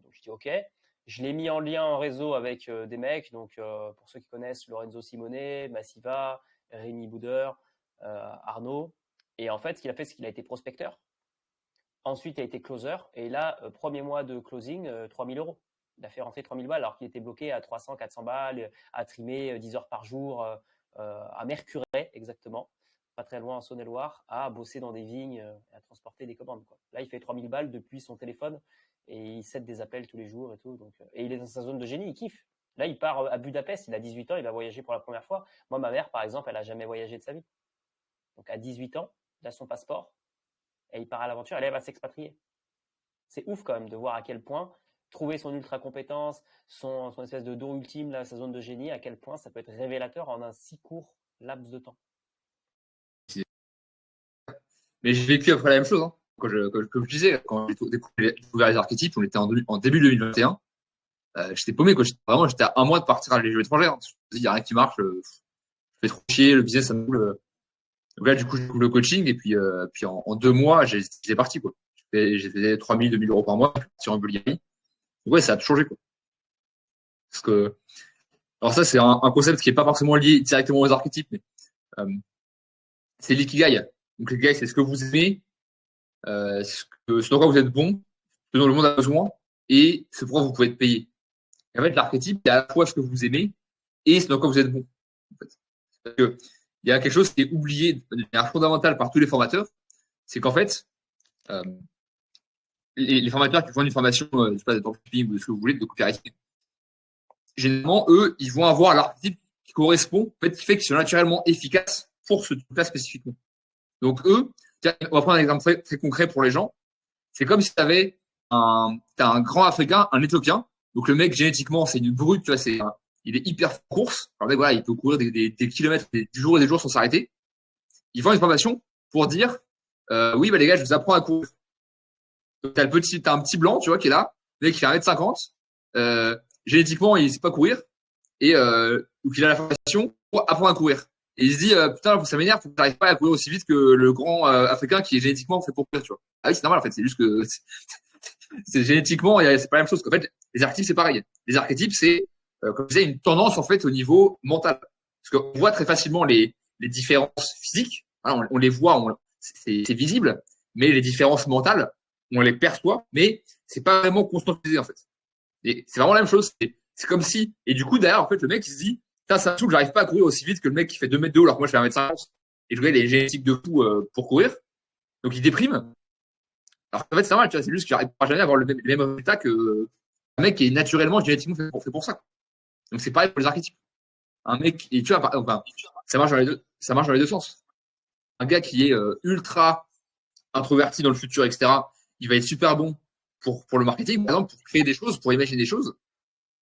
Donc, je dis, OK. Je l'ai mis en lien en réseau avec des mecs. Donc, pour ceux qui connaissent, Lorenzo Simone, Massiva, Rémi Boudeur, Arnaud. Et en fait, ce qu'il a fait, c'est qu'il a été prospecteur. Ensuite, il a été closer. Et là, premier mois de closing, 3 000 euros. Il a fait rentrer 3 000 balles alors qu'il était bloqué à 300, 400 balles, à trimer 10 heures par jour, à Mercurey exactement, pas très loin en Saône-et-Loire, à bosser dans des vignes, à transporter des commandes, quoi. Là, il fait 3 000 balles depuis son téléphone et il set des appels tous les jours et tout. Donc, et il est dans sa zone de génie, il kiffe. Là, il part à Budapest, il a 18 ans, il va voyager pour la première fois. Moi, ma mère, par exemple, elle n'a jamais voyagé de sa vie. Donc, à 18 ans, il a son passeport et il part à l'aventure. Elle va s'expatrier. C'est ouf quand même de voir à quel point trouver son ultra compétence, son espèce de don ultime, là, sa zone de génie, à quel point ça peut être révélateur en un si court laps de temps. Mais j'ai vécu après la même chose. Hein. Comme je disais, quand j'ai découvert les archétypes, on était en début 2021. J'étais paumé, quoi. J'étais à un mois de partir à l'étranger. Hein. Je me disais, il n'y a rien qui marche. Je fais trop chier, le business, ça me roule. Donc là, du coup, je découvre le coaching et puis en 2 mois, j'étais parti, quoi. J'ai fait 3 000, 2 000 euros par mois, sur en Bulgarie. Donc ouais, ça a tout changé, quoi. Parce que, alors ça, c'est un concept qui est pas forcément lié directement aux archétypes, mais euh, c'est l'ikigai. Donc l'ikigai, c'est ce que vous aimez, ce dans quoi vous êtes bon, ce dont le monde a besoin, et ce pourquoi vous pouvez être payé. Et en fait, l'archétype, c'est à la fois ce que vous aimez et ce dans quoi vous êtes bon. En fait. Parce que il y a quelque chose qui est oublié de manière fondamentale par tous les formateurs, c'est qu'en fait, euh, les formateurs qui font une formation, je sais pas, de dropshipping ou de ce que vous voulez, de copywriting, généralement, eux, ils vont avoir l'archétype qui correspond, en fait, qui fait qu'ils sont naturellement efficaces pour ce truc-là spécifiquement. Donc, eux, on va prendre un exemple très, très concret pour les gens. C'est comme si tu avais t'as un grand Africain, un Éthiopien. Donc, le mec, génétiquement, c'est une brute, tu vois, il est hyper course. Alors, le mec, voilà, il peut courir des kilomètres, des jours et des jours sans s'arrêter. Ils font une formation pour dire, oui, bah, les gars, je vous apprends à courir. Donc, t'as un petit blanc, tu vois, qui est là. Le mec, qui fait 1m50. Génétiquement, il sait pas courir. Et, donc, il a la formation pour apprendre à courir. Et il se dit, putain, ça m'énerve, faut que j'arrive pas à courir aussi vite que le grand Africain qui est génétiquement fait pour courir, tu vois. Ah oui, c'est normal, en fait. C'est juste que c'est génétiquement, c'est pas la même chose. En fait, les archétypes, c'est pareil. Les archétypes, c'est, comme je disais, une tendance, en fait, au niveau mental. Parce qu'on voit très facilement les différences physiques. Voilà, on les voit, c'est visible. Mais les différences mentales, on les perçoit, mais c'est pas vraiment conscientisé, en fait. Et c'est vraiment la même chose. C'est comme si, et du coup, derrière, en fait, le mec, il se dit, ça me saoule, j'arrive pas à courir aussi vite que le mec qui fait 2 mètres de haut, alors que moi, je fais 1m50. Et le gars, il est génétique de fou pour courir. Donc, il déprime. Alors qu'en fait, c'est normal, tu vois, c'est juste qu'il n'arrivera jamais à avoir le même résultat que un mec qui est naturellement, génétiquement fait pour ça. Donc, c'est pareil pour les archétypes. Un mec, et tu vois, enfin, ça marche dans les deux sens. Un gars qui est ultra introverti dans le futur, etc., il va être super bon pour le marketing, par exemple, pour créer des choses, pour imaginer des choses.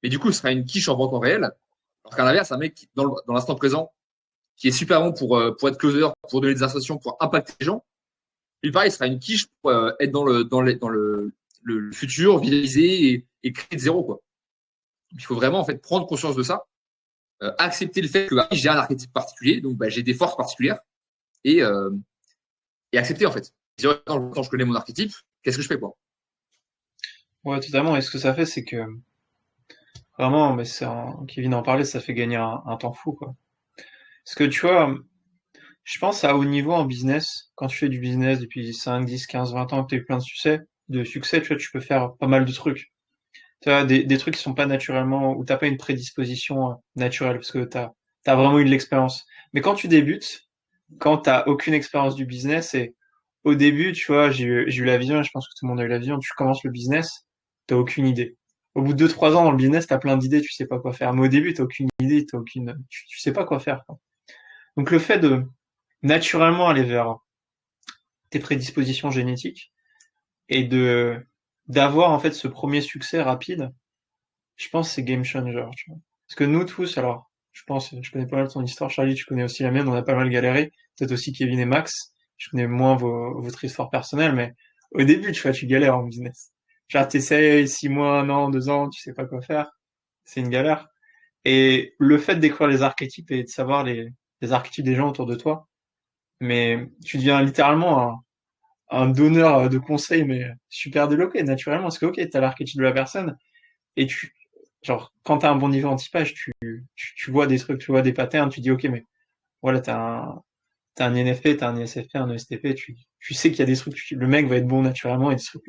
Mais du coup, ce sera une quiche en temps réel. Alors qu'à l'inverse, un mec dans l'instant présent, qui est super bon pour être closer, pour donner des associations, pour impacter les gens, lui pareil, ce sera une quiche pour être dans le futur, visualiser et créer de zéro, quoi. Il faut vraiment en fait prendre conscience de ça, accepter le fait que j'ai un archétype particulier, donc j'ai des forces particulières, et, et accepter en fait. Dire, quand je connais mon archétype, qu'est-ce que je fais, quoi. Ouais, totalement. Et ce que ça fait, c'est que vraiment, mais Kevin en parlait, ça fait gagner un temps fou, quoi. Parce que tu vois, je pense à haut niveau en business, quand tu fais du business depuis 5, 10, 15, 20 ans, que tu as eu plein de succès, tu vois, tu peux faire pas mal de trucs. Tu vois, des trucs qui sont pas naturellement, où t'as pas une prédisposition naturelle, parce que t'as vraiment eu de l'expérience. Mais quand tu débutes, quand t'as aucune expérience du business, et au début, tu vois, j'ai eu la vision, et je pense que tout le monde a eu la vision, tu commences le business, t'as aucune idée. Au bout de 2, 3 ans dans le business, t'as plein d'idées, tu sais pas quoi faire. Mais au début, t'as aucune idée, tu sais pas quoi faire, quoi. Donc le fait de naturellement aller vers tes prédispositions génétiques et d'avoir en fait ce premier succès rapide, je pense que c'est game changer, tu vois. Parce que nous tous, alors, je connais pas mal ton histoire, Charlie, tu connais aussi la mienne, on a pas mal galéré, peut-être aussi Kevin et Max, je connais moins votre histoire personnelle, mais au début, tu vois, tu galères en business. Genre, t'essayes 6 mois, 1 an, 2 ans, tu sais pas quoi faire, c'est une galère. Et le fait de découvrir les archétypes et de savoir les archétypes des gens autour de toi, mais tu deviens littéralement un donneur de conseils, mais super développé, naturellement, parce que ok, t'as l'archétype de la personne, et genre, quand t'as un bon niveau en typage, tu vois des trucs, tu vois des patterns, tu dis ok, mais voilà, t'as un NFP, t'as un ISFP, un ESTP, tu sais qu'il y a des trucs, le mec va être bon naturellement, et des trucs,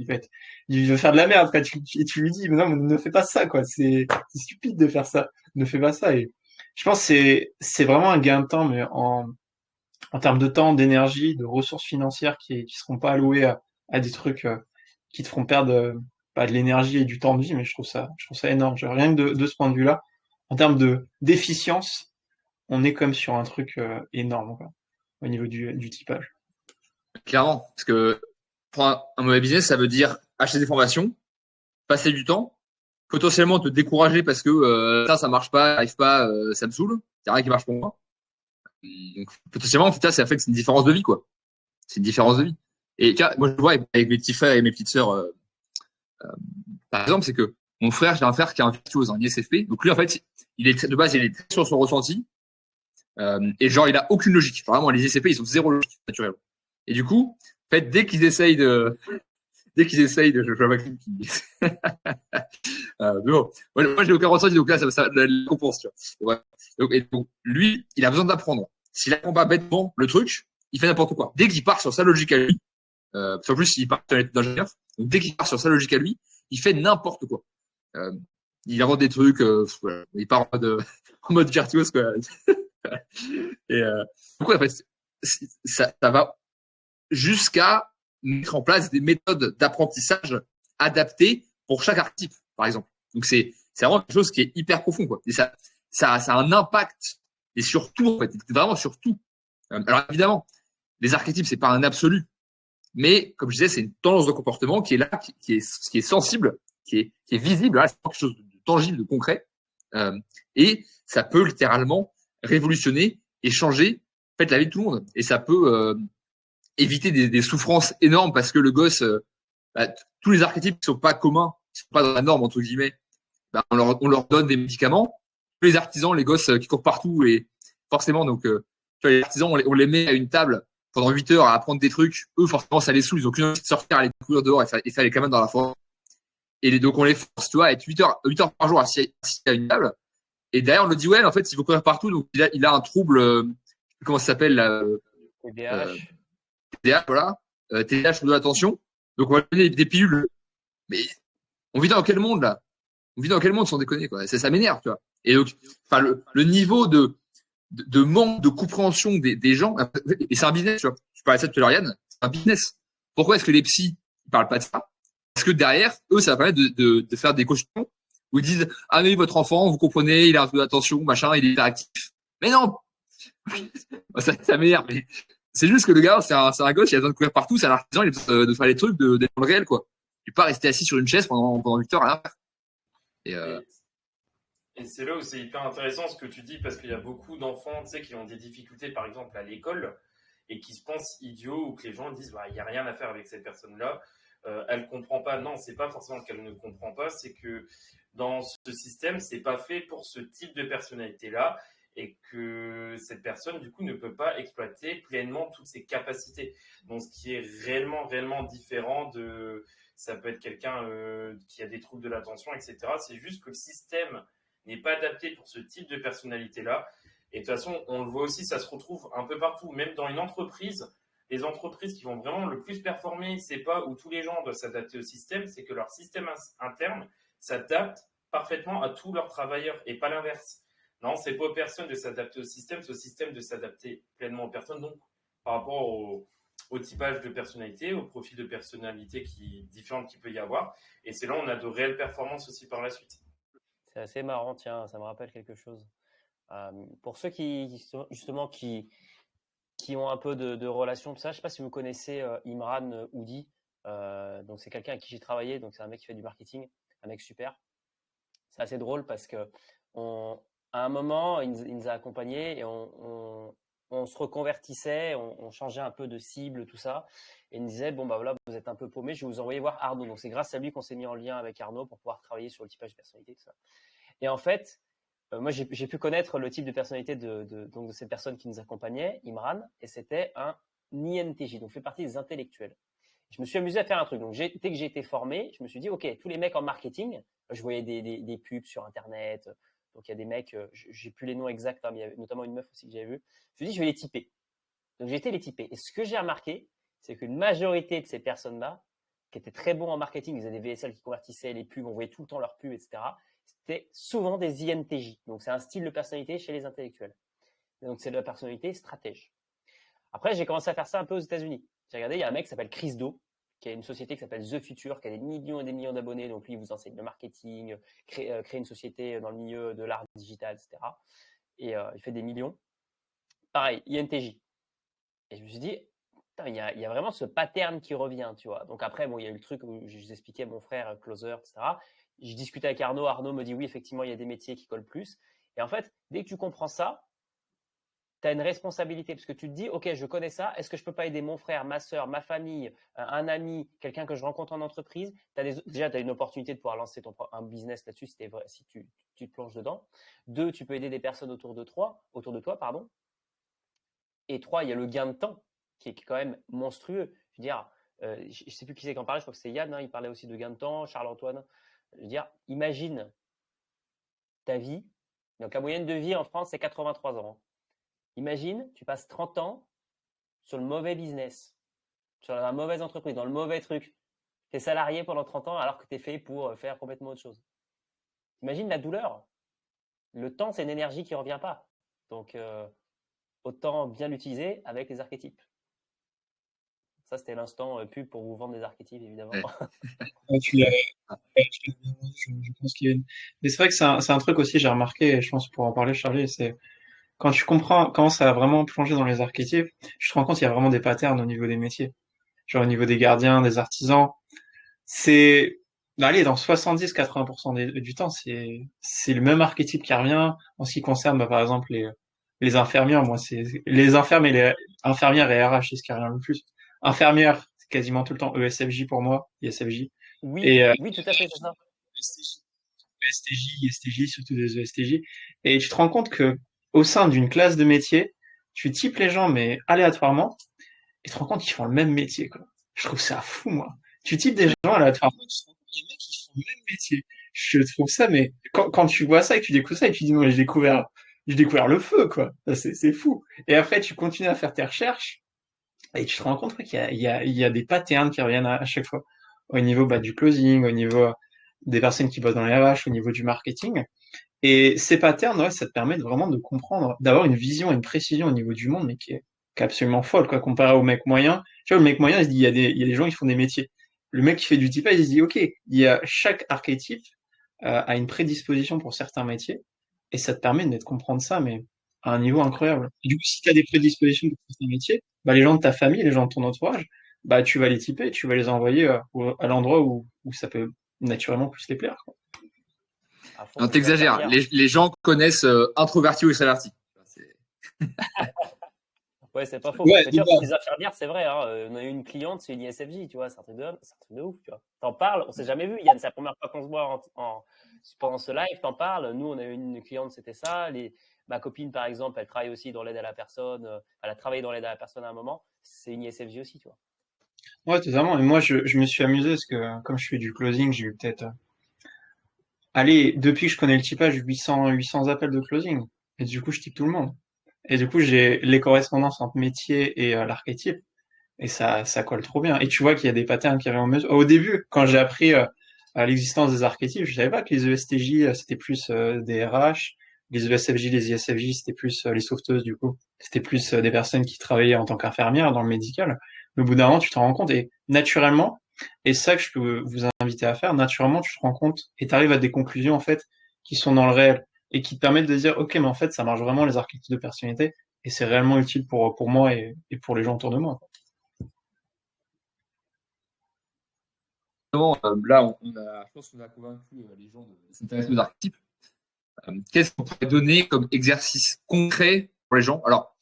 il veut faire de la merde, quoi, tu lui dis, mais non, mais ne fais pas ça, quoi, c'est stupide de faire ça, ne fais pas ça, et je pense que c'est vraiment un gain de temps, mais en termes de temps, d'énergie, de ressources financières qui seront pas allouées à des trucs qui te feront perdre de l'énergie et du temps de vie, mais je trouve ça énorme. Genre, rien que de ce point de vue-là, en termes de d'efficience, on est comme sur un truc énorme, quoi, au niveau du typage. Clairement. Parce que pour un mauvais business, ça veut dire acheter des formations, passer du temps, potentiellement te décourager parce que ça marche pas, j'arrive pas, ça me saoule, c'est rien qui marche pour moi. Donc potentiellement, ça fait que c'est une différence de vie, quoi. C'est une différence de vie. Et tu vois, moi je vois avec mes petits frères et mes petites sœurs, par exemple, c'est que mon frère, j'ai un frère qui est un virtuose, un ISFP. Donc lui, en fait, de base, il est très sur son ressenti. Et genre, il a aucune logique. Vraiment, les ICP, ils ont zéro logique naturelle. Et du coup, en fait, dès qu'ils essayent de, je vois Maxime qui, mais bon, moi, j'ai aucun ressenti, donc là, ça la compense, tu vois. Ouais. Donc, lui, il a besoin d'apprendre. S'il apprend pas bêtement le truc, il fait n'importe quoi. Dès qu'il part sur sa logique à lui, en plus, il part sur l'étude d'ingénieur, donc dès qu'il part sur sa logique à lui, il fait n'importe quoi. Euh, il invente des trucs, voilà. Il part en mode virtuose, quoi. Et donc, en fait, ça va jusqu'à mettre en place des méthodes d'apprentissage adaptées pour chaque archétype, par exemple. Donc, c'est vraiment quelque chose qui est hyper profond, quoi. Et ça a un impact, et surtout, en fait, vraiment surtout. Alors, évidemment, les archétypes, c'est pas un absolu, mais comme je disais, c'est une tendance de comportement qui est là, qui est sensible, qui est visible. Là, c'est quelque chose de tangible, de concret, et ça peut littéralement révolutionner et changer en fait la vie de tout le monde. Et ça peut éviter des souffrances énormes parce que le gosse, bah, tous les archétypes qui sont pas communs, qui sont pas dans la norme entre guillemets, bah, on leur donne des médicaments. Tous les artisans, les gosses qui courent partout et forcément donc tu vois, les artisans on les met à une table pendant 8 heures à apprendre des trucs. Eux forcément ça les saoule, ils ont qu'une envie de sortir, aller courir dehors et faire les gamins dans la forêt. Et donc on les force, tu vois, à être 8 heures par jour assis à une table. Et derrière on le dit ouais, en fait il faut courir partout, donc il a un trouble, comment ça s'appelle là, TDAH. TDAH, voilà, TDAH, trouble de l'attention. Donc on va donner des pilules. Mais on vit dans quel monde là? On vit dans quel monde sans déconner quoi? Ça m'énerve, tu vois. Et donc, enfin le niveau de manque de compréhension des gens, et c'est un business, tu vois. Je parlais de ça tout à l'heure, Yann, c'est un business. Pourquoi est-ce que les psys ne parlent pas de ça? Parce que derrière, eux, ça va permettre de faire des questions où ils disent ah mais votre enfant, vous comprenez, il a un peu d'attention, machin, il est hyperactif. Mais non, ça m'énerve. Mais c'est juste que le gars, c'est un gosse, il a besoin de courir partout, c'est un artisan, il a besoin de faire des trucs, d'être dans le réel, quoi. Il peut pas rester assis sur une chaise pendant 8 heures à rien faire. Et Et c'est là où c'est hyper intéressant ce que tu dis, parce qu'il y a beaucoup d'enfants, tu sais, qui ont des difficultés, par exemple, à l'école, et qui se pensent idiots, ou que les gens disent, bah, il n'y a rien à faire avec cette personne-là, elle ne comprend pas. Non, c'est pas forcément qu'elle ne comprend pas, c'est que dans ce système, c'est pas fait pour ce type de personnalité-là, et que cette personne, du coup, ne peut pas exploiter pleinement toutes ses capacités. Donc, ce qui est réellement, réellement différent de... Ça peut être quelqu'un qui a des troubles de l'attention, etc. C'est juste que le système n'est pas adapté pour ce type de personnalité-là. Et de toute façon, on le voit aussi, ça se retrouve un peu partout, même dans une entreprise. Les entreprises qui vont vraiment le plus performer, c'est pas où tous les gens doivent s'adapter au système, c'est que leur système interne s'adapte parfaitement à tous leurs travailleurs et pas l'inverse. Non, c'est pas aux personnes de s'adapter au système, c'est au système de s'adapter pleinement aux personnes. Donc, par rapport au typage de personnalité, au profil de personnalité différentes qu'il peut y avoir. Et c'est là où on a de réelles performances aussi par la suite. C'est assez marrant, tiens, ça me rappelle quelque chose. Pour ceux justement qui ont un peu de relation de ça, je ne sais pas si vous connaissez Imran Oudi. Donc c'est quelqu'un avec qui j'ai travaillé, donc c'est un mec qui fait du marketing, un mec super. C'est assez drôle parce que à un moment, il nous a accompagnés et on se reconvertissait, on changeait un peu de cible, tout ça. Et il nous disait, bon, bah voilà, vous êtes un peu paumé, je vais vous envoyer voir Arnaud. Donc c'est grâce à lui qu'on s'est mis en lien avec Arnaud pour pouvoir travailler sur le typage de personnalité, tout ça. Et en fait, moi, j'ai pu connaître le type de personnalité donc de cette personne qui nous accompagnait, Imran, et c'était un INTJ, donc fait partie des intellectuels. Je me suis amusé à faire un truc. Donc, dès que j'ai été formé, je me suis dit, OK, tous les mecs en marketing, je voyais des pubs sur Internet. Donc, il y a des mecs, j'ai plus les noms exacts, hein, mais il y avait notamment une meuf aussi que j'avais vue. Je me suis dit, je vais les typer. Donc, j'ai été les typer. Et ce que j'ai remarqué, c'est qu'une majorité de ces personnes-là, qui étaient très bons en marketing, ils avaient des VSL qui convertissaient les pubs, on voyait tout le temps leurs pubs, etc. C'était souvent des INTJ. Donc, c'est un style de personnalité chez les intellectuels. Donc, c'est de la personnalité stratège. Après, j'ai commencé à faire ça un peu aux États-Unis. J'ai regardé, il y a un mec qui s'appelle Chris Do, qui a une société qui s'appelle The Future, qui a des millions et des millions d'abonnés. Donc, lui, il vous enseigne le marketing, créer une société dans le milieu de l'art digital, etc. Et il fait des millions. Pareil, INTJ. Et je me suis dit, il y a vraiment ce pattern qui revient, tu vois. Donc après, bon, il y a eu le truc où je vous expliquais à mon frère, closer, etc. Je discutais avec Arnaud. Arnaud me dit, oui, effectivement, il y a des métiers qui collent plus. Et en fait, dès que tu comprends ça, tu as une responsabilité parce que tu te dis, OK, je connais ça. Est-ce que je peux pas aider mon frère, ma soeur, ma famille, un ami, quelqu'un que je rencontre en entreprise? Déjà, tu as une opportunité de pouvoir lancer un business là-dessus si tu te plonges dedans. 2, tu peux aider des personnes autour de toi, pardon. Et 3, il y a le gain de temps qui est quand même monstrueux. Je veux dire, je ne sais plus qui c'est qui en parlait, je crois que c'est Yann, hein, il parlait aussi de gain de temps, Charles-Antoine. Je veux dire, imagine ta vie. Donc la moyenne de vie en France, c'est 83 ans. Imagine, tu passes 30 ans sur le mauvais business, sur la mauvaise entreprise, dans le mauvais truc. Tu es salarié pendant 30 ans alors que tu es fait pour faire complètement autre chose. Imagine la douleur. Le temps, c'est une énergie qui ne revient pas. Donc, autant bien l'utiliser avec les archétypes. Ça, c'était l'instant pub pour vous vendre des archétypes, évidemment. Ouais. Ouais, je pense qu'il y a Mais c'est vrai que c'est un truc aussi, j'ai remarqué, et je pense pour en parler, Charlie, c'est quand tu comprends comment ça a vraiment plongé dans les archétypes, je te rends compte qu'il y a vraiment des patterns au niveau des métiers. Genre au niveau des gardiens, des artisans. C'est, bah, allez, dans 70-80% du temps, c'est le même archétype qui revient en ce qui concerne, bah, par exemple, les infirmières. Moi, c'est les infirmes et les infirmières et RH, c'est ce qui revient le plus. Infirmière, c'est quasiment tout le temps ESFJ pour moi, ISFJ. Oui, Et oui, tout à fait, c'est ça. ESTJ, ISTJ, surtout des ESTJ. Et tu te rends compte que au sein d'une classe de métier, tu types les gens, mais aléatoirement, et tu te rends compte qu'ils font le même métier, quoi. Je trouve ça fou, moi. Tu types des gens aléatoirement, tu te rends compte que les mecs, ils font le même métier. Je trouve ça, mais quand tu vois ça et que tu découvres ça et que tu dis, moi, j'ai découvert le feu, quoi. C'est fou. Et après, tu continues à faire tes recherches et tu te rends compte ouais, il y a des patterns qui reviennent à chaque fois. Au niveau bah, du closing, au niveau des personnes qui bossent dans les RH, au niveau du marketing. Et ces patterns, ouais, ça te permet vraiment de comprendre, d'avoir une vision et une précision au niveau du monde, mais qui est absolument folle, quoi, comparé au mec moyen. Tu vois, le mec moyen, il se dit, il y a des gens qui font des métiers. Le mec qui fait du typage, il se dit, OK, il y a chaque archétype a une prédisposition pour certains métiers, et ça te permet de comprendre ça, mais à un niveau incroyable. Et du coup, si tu as des prédispositions pour certains métiers, bah, les gens de ta famille, les gens de ton entourage, bah, tu vas les typer, tu vas les envoyer à l'endroit où ça peut naturellement plus les plaire, quoi. Non, Les t'exagères. infirmières. Les gens connaissent introverti ou extraverti. Ouais, c'est pas faux. Ouais, Mais de tu vois, pour les base. infirmières, c'est vrai. Hein, on a eu une cliente, c'est une ISFJ, tu vois, c'est un truc de ouf, tu vois. T'en parles, on s'est jamais vu, Yann, c'est la première fois qu'on se voit pendant ce live, t'en parles. Nous, on a eu une cliente, c'était ça. Ma copine, par exemple, elle travaille aussi dans l'aide à la personne. Elle a travaillé dans l'aide à la personne à un moment. C'est une ISFJ aussi, tu vois. Ouais, totalement. Et moi, je me suis amusé parce que comme je fais du closing, j'ai eu peut-être, allez, depuis que je connais le typage, 800 appels de closing. Et du coup, je type tout le monde. Et du coup, j'ai les correspondances entre métier et l'archétype. Et ça colle trop bien. Et tu vois qu'il y a des patterns qui arrivent en mesure. Au début, quand j'ai appris à l'existence des archétypes, je savais pas que les ESTJ, c'était plus des RH. Les ESFJ, les ISFJ, c'était plus les sauveteuses, du coup. C'était plus des personnes qui travaillaient en tant qu'infirmières dans le médical. Mais au bout d'un moment, tu te rends compte et naturellement, et c'est ça que je peux vous inviter à faire, naturellement, tu te rends compte et tu arrives à des conclusions, en fait, qui sont dans le réel et qui te permettent de dire, OK, mais en fait, ça marche vraiment les archétypes de personnalité et c'est réellement utile pour moi et pour les gens autour de moi. Là, je pense qu'on a convaincu les gens de s'intéresser aux archétypes. Qu'est-ce qu'on pourrait donner comme exercice concret pour les gens? Alors,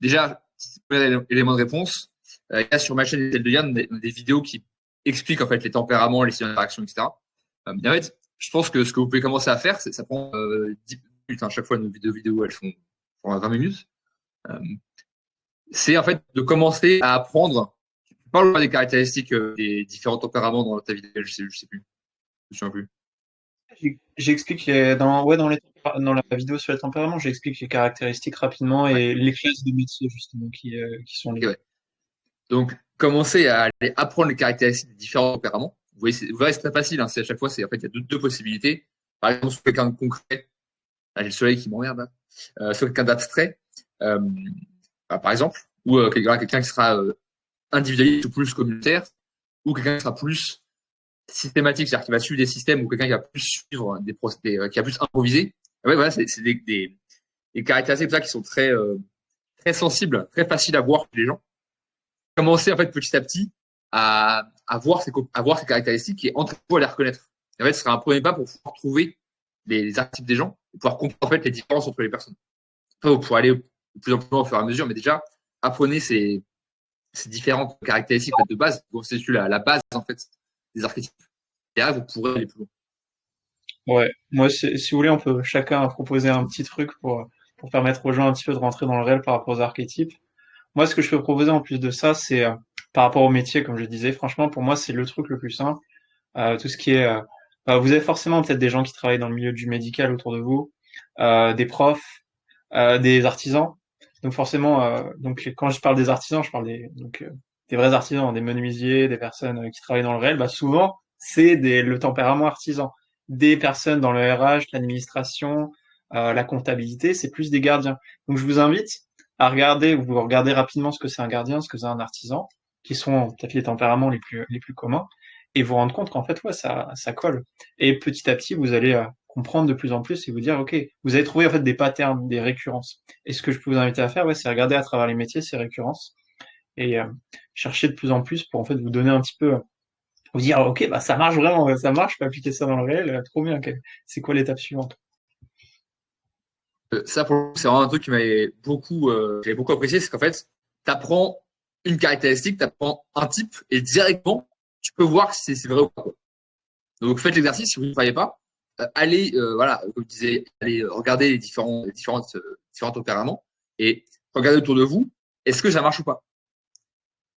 déjà, premier élément de réponse, il y a sur ma chaîne et celle de Yann des vidéos qui expliquent en fait les tempéraments, les styles d'interaction, etc. En fait, je pense que ce que vous pouvez commencer à faire, ça prend 10 minutes. Hein, chaque fois, nos vidéos, elles font 20 minutes. C'est en fait de commencer à apprendre. Parle des caractéristiques des différents tempéraments dans ta vidéo, je sais plus. Je me souviens plus. J'explique dans la vidéo sur les tempéraments, j'explique les caractéristiques rapidement Ouais. et les classes de métiers justement qui sont liées. Ouais. Donc, commencer à aller apprendre les caractéristiques des différents tempéraments. Vous voyez, c'est très facile. Hein, à chaque fois, en fait, il y a deux possibilités. Par exemple, sur quelqu'un de concret, là, j'ai le soleil qui m'emmerde. Sur quelqu'un d'abstrait, euh, par exemple, ou quelqu'un qui sera individualiste ou plus communautaire, ou quelqu'un qui sera plus systématique, c'est-à-dire qui va suivre des systèmes, ou quelqu'un qui va plus suivre des procédés, qui va plus improviser. Ouais, voilà, c'est des caractéristiques comme ça qui sont très sensibles, très faciles à voir chez les gens. Commencer en fait petit à petit à voir ces caractéristiques et entre vous à les reconnaître. Et en fait, ce sera un premier pas pour pouvoir trouver les archétypes des gens et pouvoir comprendre en fait les différences entre les personnes. Après, vous pourrez aller de plus en plus loin au fur et à mesure, mais déjà apprenez ces différentes caractéristiques en fait, de base qui constituent la base en fait des archétypes. Et là, vous pourrez aller plus loin. Ouais, moi si vous voulez, on peut chacun proposer un petit truc pour permettre aux gens un petit peu de rentrer dans le réel par rapport aux archétypes. Moi, ce que je peux proposer en plus de ça, c'est par rapport au métier, comme je disais, franchement, pour moi, c'est le truc le plus simple. Tout ce qui est, vous avez forcément peut-être des gens qui travaillent dans le milieu du médical autour de vous, des profs, des artisans. Donc forcément, quand je parle des artisans, je parle des vrais artisans, des menuisiers, des personnes qui travaillent dans le réel. Bah souvent, c'est le tempérament artisan. Des personnes dans le RH, l'administration, la comptabilité, c'est plus des gardiens. Donc je vous invite à regarder, vous regardez rapidement ce que c'est un gardien, ce que c'est un artisan, qui sont peut-être les tempéraments les plus communs, et vous rendre compte qu'en fait, ouais, ça colle. Et petit à petit, vous allez comprendre de plus en plus et vous dire, ok, vous allez trouver en fait des patterns, des récurrences. Et ce que je peux vous inviter à faire, ouais, c'est regarder à travers les métiers ces récurrences et chercher de plus en plus pour en fait vous donner un petit peu, vous dire, ok, bah ça marche vraiment, ça marche, je peux appliquer ça dans le réel, trop bien. C'est quoi l'étape suivante? Ça, pour le coup, c'est vraiment un truc qui j'avais beaucoup apprécié, c'est qu'en fait, tu apprends une caractéristique, tu apprends un type, et directement, tu peux voir si c'est vrai ou pas, quoi. Donc, faites l'exercice, si vous ne croyez pas, allez, voilà, comme je disais, allez regarder différents tempéraments, et regardez autour de vous, est-ce que ça marche ou pas?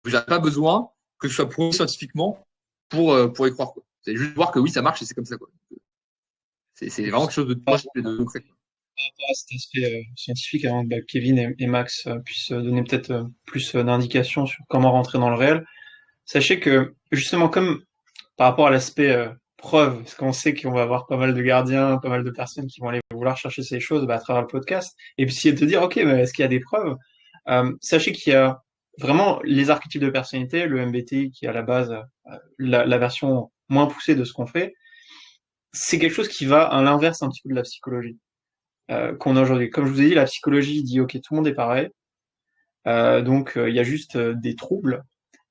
Vous n'avez pas besoin que ce soit prouvé scientifiquement pour y croire, quoi. C'est juste voir que oui, ça marche et c'est comme ça, quoi. C'est vraiment quelque chose de proche et de concret, quoi. Par rapport à cet aspect scientifique, avant que Kevin et Max puissent donner peut-être plus d'indications sur comment rentrer dans le réel, sachez que justement comme par rapport à l'aspect preuve, parce qu'on sait qu'on va avoir pas mal de gardiens, pas mal de personnes qui vont aller vouloir chercher ces choses à travers le podcast, et puis essayer de te dire, ok, mais est-ce qu'il y a des preuves? Sachez qu'il y a vraiment les archétypes de personnalité, le MBTI qui est à la base la version moins poussée de ce qu'on fait, c'est quelque chose qui va à l'inverse un petit peu de la psychologie qu'on a aujourd'hui. Comme je vous ai dit, la psychologie dit, ok, tout le monde est pareil, donc il y a juste des troubles,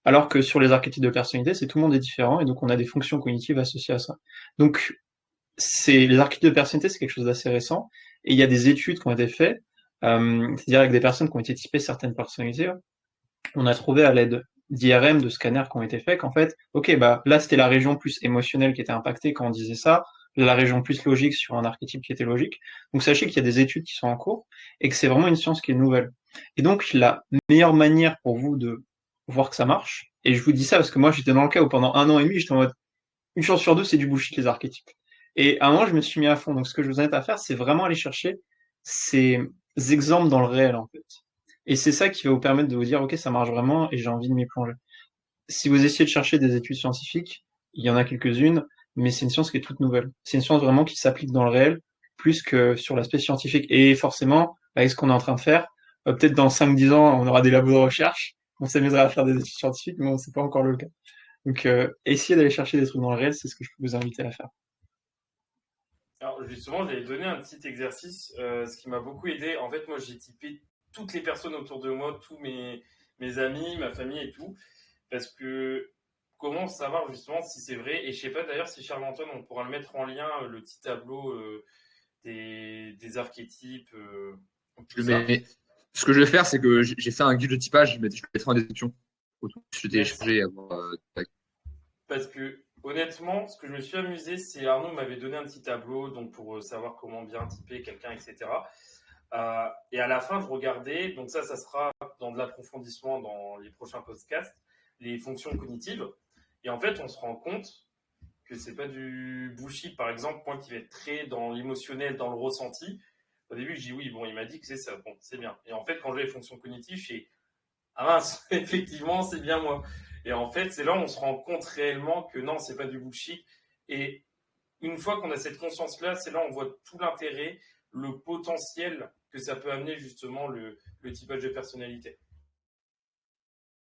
alors que sur les archétypes de personnalité, c'est tout le monde est différent et donc on a des fonctions cognitives associées à ça. Donc les archétypes de personnalité, c'est quelque chose d'assez récent et il y a des études qui ont été faites, c'est-à-dire avec des personnes qui ont été typées certaines personnalités. On a trouvé à l'aide d'IRM, de scanners qui ont été faits, qu'en fait, ok, bah là c'était la région plus émotionnelle qui était impactée quand on disait ça, la région plus logique sur un archétype qui était logique. Donc sachez qu'il y a des études qui sont en cours et que c'est vraiment une science qui est nouvelle. Et donc la meilleure manière pour vous de voir que ça marche, et je vous dis ça parce que moi j'étais dans le cas où pendant 1 an et demi j'étais en mode une chance sur deux c'est du bullshit les archétypes. Et à un moment je me suis mis à fond. Donc ce que je vous invite à faire, c'est vraiment aller chercher ces exemples dans le réel en fait. Et c'est ça qui va vous permettre de vous dire, ok, ça marche vraiment et j'ai envie de m'y plonger. Si vous essayez de chercher des études scientifiques, il y en a quelques-unes, mais c'est une science qui est toute nouvelle. C'est une science vraiment qui s'applique dans le réel, plus que sur l'aspect scientifique. Et forcément, avec ce qu'on est en train de faire, peut-être dans 5-10 ans, on aura des labos de recherche, on s'amusera à faire des études scientifiques, mais c'est pas encore le cas. Donc, essayez d'aller chercher des trucs dans le réel, c'est ce que je peux vous inviter à faire. Alors justement, j'allais donner un petit exercice, ce qui m'a beaucoup aidé. En fait, moi, j'ai typé toutes les personnes autour de moi, tous mes amis, ma famille et tout, parce que comment savoir justement si c'est vrai? Et je sais pas d'ailleurs si Charles-Antoine, on pourra le mettre en lien, le petit tableau des archétypes, tout ça. Ce que je vais faire, c'est que j'ai fait un guide de typage, je le mettrai en description. Je l'ai téléchargé parce que honnêtement, ce que je me suis amusé, c'est Arnaud m'avait donné un petit tableau donc pour savoir comment bien typer quelqu'un, etc. Et à la fin, je regardais, donc ça sera dans de l'approfondissement dans les prochains podcasts, les fonctions cognitives. Et en fait, on se rend compte que c'est pas du bullshit. Par exemple, moi qui vais être très dans l'émotionnel, dans le ressenti, au début, je dis oui, bon, il m'a dit que c'est ça, bon, c'est bien. Et en fait, quand j'ai les fonctions cognitives, je fais ah mince, effectivement, c'est bien moi. Et en fait, c'est là où on se rend compte réellement que non, c'est pas du bullshit. Et une fois qu'on a cette conscience-là, c'est là où on voit tout l'intérêt, le potentiel que ça peut amener justement le typage de personnalité.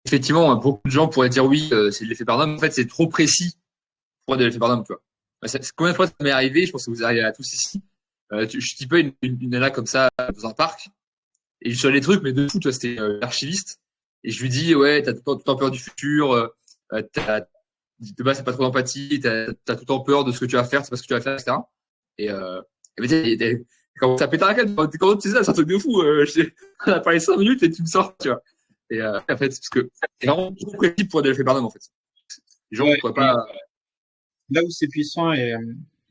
Effectivement, beaucoup de gens pourraient dire oui, c'est de l'effet Barnum. En fait, c'est trop précis pour être de l'effet Barnum, tu vois. Combien de fois ça m'est arrivé? Je pense que vous arrivez à tous ici. Je typais une nana comme ça dans un parc et je suis les trucs, mais de fou, tu vois, c'était l'archiviste. Et je lui dis, ouais, t'as tout le temps peur du futur, de base, c'est pas trop d'empathie, t'as tout le temps peur de ce que tu vas faire, c'est pas ce que tu vas faire, etc. Et, quand ça pète la gueule, quand tu sais ça, c'est un truc de fou. On a parlé 5 minutes et tu me sors, tu vois. Et en fait, parce que c'est vraiment trop précis pour l'effet Barnum, en fait. Les gens ne pourraient pas. Là où c'est puissant et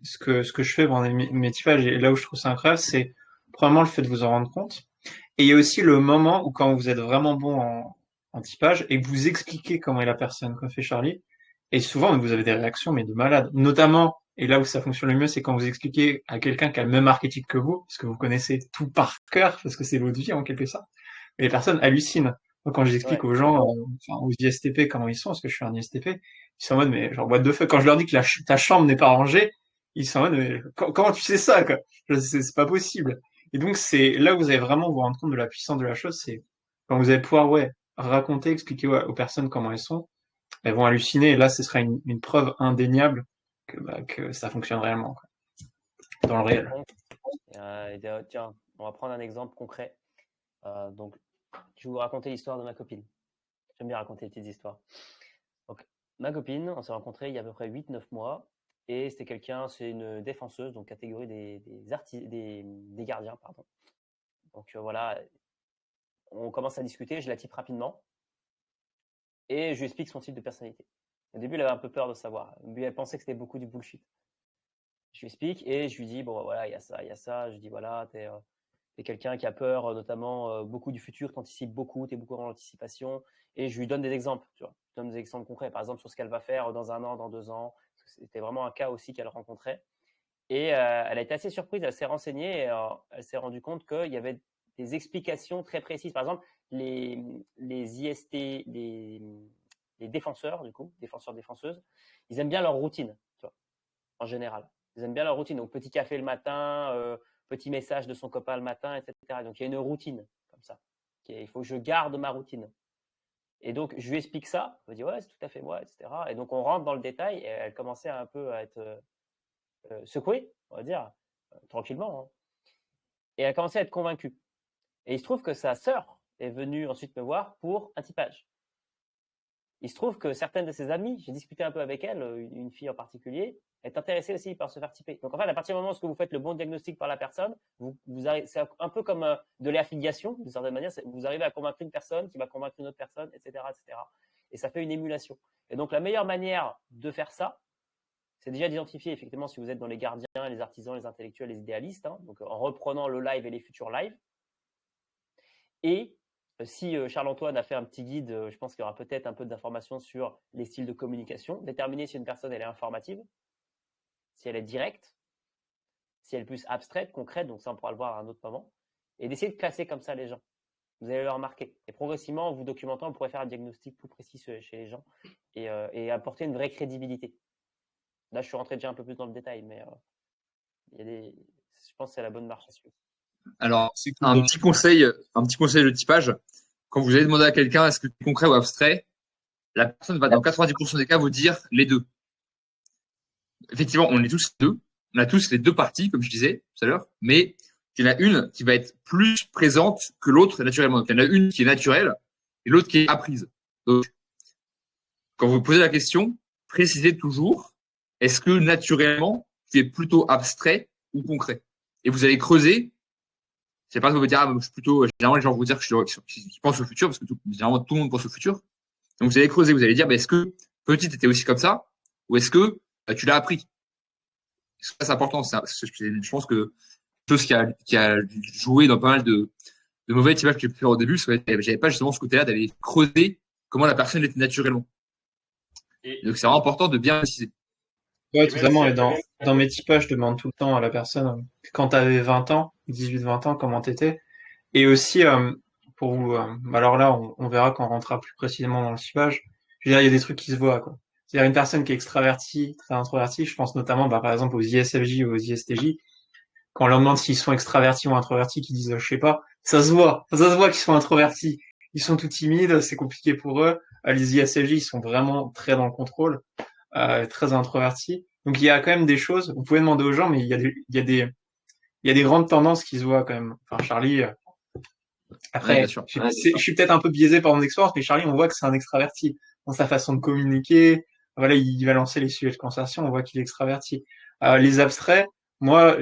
ce que je fais pendant mes typages et là où je trouve ça incroyable, c'est premièrement le fait de vous en rendre compte Et il y a aussi le moment où quand vous êtes vraiment bon en typage et que vous expliquez comment est la personne, comme fait Charlie, et souvent vous avez des réactions mais de malade. Notamment, et là où ça fonctionne le mieux, c'est quand vous expliquez à quelqu'un qui a le même archétype que vous, parce que vous connaissez tout par cœur, parce que c'est votre vie en quelque sorte. Et les personnes hallucinent. Moi, quand j'explique Ouais. aux gens, enfin, aux ISTP comment ils sont, parce que je suis un ISTP, ils sont en mode, mais genre, what the fuck, quand je leur dis que ta chambre n'est pas rangée, ils sont en mode, mais comment tu sais ça, quoi? C'est pas possible. Et donc, c'est là où vous allez vraiment vous rendre compte de la puissance de la chose, c'est quand vous allez pouvoir, ouais, raconter, expliquer aux personnes comment elles sont, elles vont halluciner, et là, ce sera une preuve indéniable que ça fonctionne réellement, quoi, dans le réel. Tiens, on va prendre un exemple concret. Donc, je vais vous raconter l'histoire de ma copine. J'aime bien raconter des petites histoires. Donc, ma copine, on s'est rencontrés il y a à peu près 8-9 mois. Et c'est une défenseuse, donc catégorie des gardiens, pardon. Donc voilà, on commence à discuter, je la type rapidement. Et je lui explique son type de personnalité. Au début, elle avait un peu peur de savoir. Elle pensait que c'était beaucoup du bullshit. Je lui explique et je lui dis, bon, voilà, il y a ça, il y a ça. Je dis, voilà, t'es quelqu'un qui a peur, notamment beaucoup du futur, t'anticipes beaucoup, t'es beaucoup dans l'anticipation. Et je lui donne des exemples, tu vois. Je donne des exemples concrets, par exemple, sur ce qu'elle va faire dans 1 an, dans 2 ans. C'était vraiment un cas aussi qu'elle rencontrait. Et elle a été assez surprise, elle s'est renseignée et elle s'est rendue compte qu'il y avait des explications très précises. Par exemple, les IST, les défenseurs, du coup, défenseurs-défenseuses, ils aiment bien leur routine, tu vois, en général. Ils aiment bien leur routine. Donc, petit café le matin, petit message de son copain le matin, etc. Donc, il y a une routine comme ça. Il faut que je garde ma routine. Et donc, je lui explique ça. Elle me dit, ouais, c'est tout à fait moi, etc. Et donc, on rentre dans le détail et elle commençait un peu à être secouée, on va dire, tranquillement. Hein. Et elle a commencé à être convaincue. Et il se trouve que sa sœur est venue ensuite me voir pour un typage. Il se trouve que certaines de ses amies, j'ai discuté un peu avec elle, une fille en particulier, est intéressée aussi par se faire typer. Donc en fait, à partir du moment où vous faites le bon diagnostic par la personne, c'est un peu comme de l'affiliation, d'une certaine manière, vous arrivez à convaincre une personne qui va convaincre une autre personne, etc., etc. Et ça fait une émulation. Et donc la meilleure manière de faire ça, c'est déjà d'identifier effectivement si vous êtes dans les gardiens, les artisans, les intellectuels, les idéalistes, hein, donc en reprenant le live et les futurs lives. Et si Charles-Antoine a fait un petit guide, je pense qu'il y aura peut-être un peu d'informations sur les styles de communication, déterminer si une personne elle est informative, si elle est directe, si elle est plus abstraite, concrète, donc ça on pourra le voir à un autre moment, et d'essayer de classer comme ça les gens. Vous allez le remarquer. Et progressivement, en vous documentant, vous pourrez faire un diagnostic plus précis chez les gens et apporter une vraie crédibilité. Là, je suis rentré déjà un peu plus dans le détail, mais je pense que c'est la bonne marche à suivre. Alors, un petit conseil de typage. Quand vous allez demander à quelqu'un est-ce que c'est concret ou abstrait, la personne va dans 90% des cas vous dire les deux. Effectivement, on est tous les deux. On a tous les deux parties, comme je disais tout à l'heure, mais il y en a une qui va être plus présente que l'autre naturellement. Donc, il y en a une qui est naturelle et l'autre qui est apprise. Donc, quand vous posez la question, précisez toujours est-ce que naturellement, tu es plutôt abstrait ou concret? Et vous allez creuser. C'est pas que vous me dire, ah, je suis plutôt, généralement, les gens vont vous dire que je pense au futur, parce que généralement, tout le monde pense au futur. Donc, vous allez creuser, vous allez dire, est-ce que petit, t'étais aussi comme ça, ou est-ce que tu l'as appris? Ça, c'est important. Je pense que chose qui a joué dans pas mal de mauvais typages que j'ai pu faire au début, c'est que j'avais pas justement ce côté-là d'aller creuser comment la personne était naturellement. Donc, c'est vraiment important de bien préciser. Ouais, totalement. Et dans mes typages, je demande tout le temps à la personne, quand t'avais 20 ans, 18-20 ans, comment t'étais. Et aussi, pour vous, alors là, on verra quand on rentrera plus précisément dans le typage. Je veux dire, il y a des trucs qui se voient, quoi. C'est-à-dire une personne qui est extravertie, très introvertie, je pense notamment, par exemple, aux ISFJ ou aux ISTJ. Quand on leur demande s'ils sont extravertis ou introvertis, qu'ils disent, je sais pas, ça se voit qu'ils sont introvertis. Ils sont tout timides, c'est compliqué pour eux. Les ISFJ, ils sont vraiment très dans le contrôle, très introvertis. Donc il y a quand même des choses, vous pouvez demander aux gens, mais il y a des grandes tendances qui se voient quand même. Enfin, Charlie, après, je suis peut-être un peu biaisé par mon expérience, mais Charlie, on voit que c'est un extraverti. Dans sa façon de communiquer, voilà, il va lancer les sujets de conversation, on voit qu'il est extraverti. Les abstraits, moi,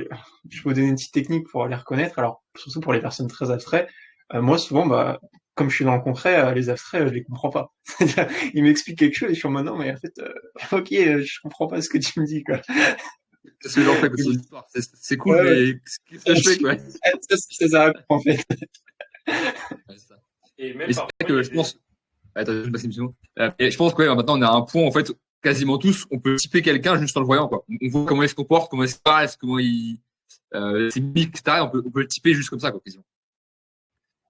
je peux vous donner une petite technique pour les reconnaître. Alors, surtout pour les personnes très abstraites, moi, souvent, comme je suis dans le concret, les abstraits, je les comprends pas. Ils m'expliquent quelque chose et je suis en mode non, mais en fait, ok, je comprends pas ce que tu me dis, quoi. C'est ce que j'en fais, c'est cool, mais qu'est-ce que je fais, quoi? Ça, en fait. Ouais, c'est ça. Et même Et c'est parfois, vrai il y que a je pense. Attends, je vais passer une seconde. Et je pense que ouais, maintenant on a un point en fait, quasiment tous, on peut typer quelqu'un juste en le voyant quoi. On voit comment il se comporte, comment il se passe, comment il ses mimiques, etc. On peut le typer juste comme ça quoi, quasiment.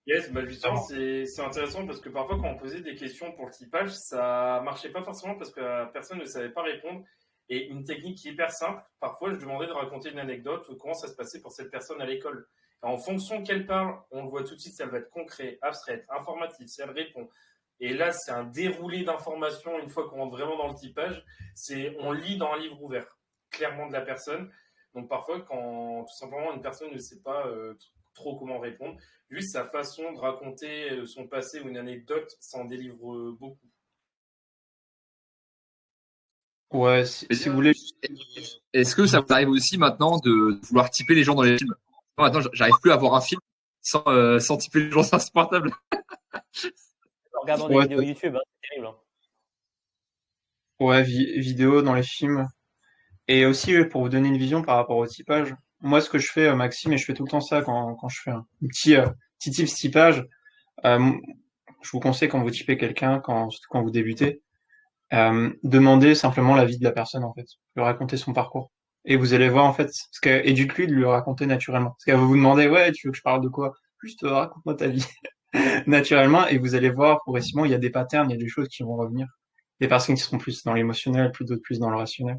Yes, bah justement, c'est intéressant parce que parfois, quand on posait des questions pour le typage, ça marchait pas forcément parce que la personne ne savait pas répondre. Et une technique qui est hyper simple, parfois, je demandais de raconter une anecdote ou comment ça se passait pour cette personne à l'école. Et en fonction qu'elle parle, on le voit tout de suite si elle va être concret, abstraite, informative, si elle répond. Et là, c'est un déroulé d'informations une fois qu'on rentre vraiment dans le typage. On lit dans un livre ouvert, clairement de la personne. Donc parfois, quand tout simplement une personne ne sait pas trop comment répondre, juste sa façon de raconter son passé ou une anecdote, ça en délivre beaucoup. Ouais, si vous voulez. Est-ce que ça vous arrive aussi maintenant de vouloir typer les gens dans les films? Moi, maintenant, j'arrive plus à voir un film sans typer les gens sur ce portable. En regardant des Ouais, vidéos YouTube, hein, c'est terrible. Hein. ouais, vidéo dans les films. Et aussi, pour vous donner une vision par rapport au typage, moi, ce que je fais, Maxime, et je fais tout le temps ça quand je fais un petit tips typage, euh, je vous conseille quand vous typez quelqu'un, quand vous débutez, demandez simplement l'avis de la personne, en fait. Lui raconter son parcours. Et vous allez voir, en fait, et dites-lui de lui raconter naturellement. Parce qu'elle va vous demander, ouais, tu veux que je parle de quoi? Juste raconte-moi ta vie. Naturellement, et vous allez voir, progressivement, il y a des patterns, il y a des choses qui vont revenir. Des personnes qui seront plus dans l'émotionnel, plus d'autres plus dans le rationnel.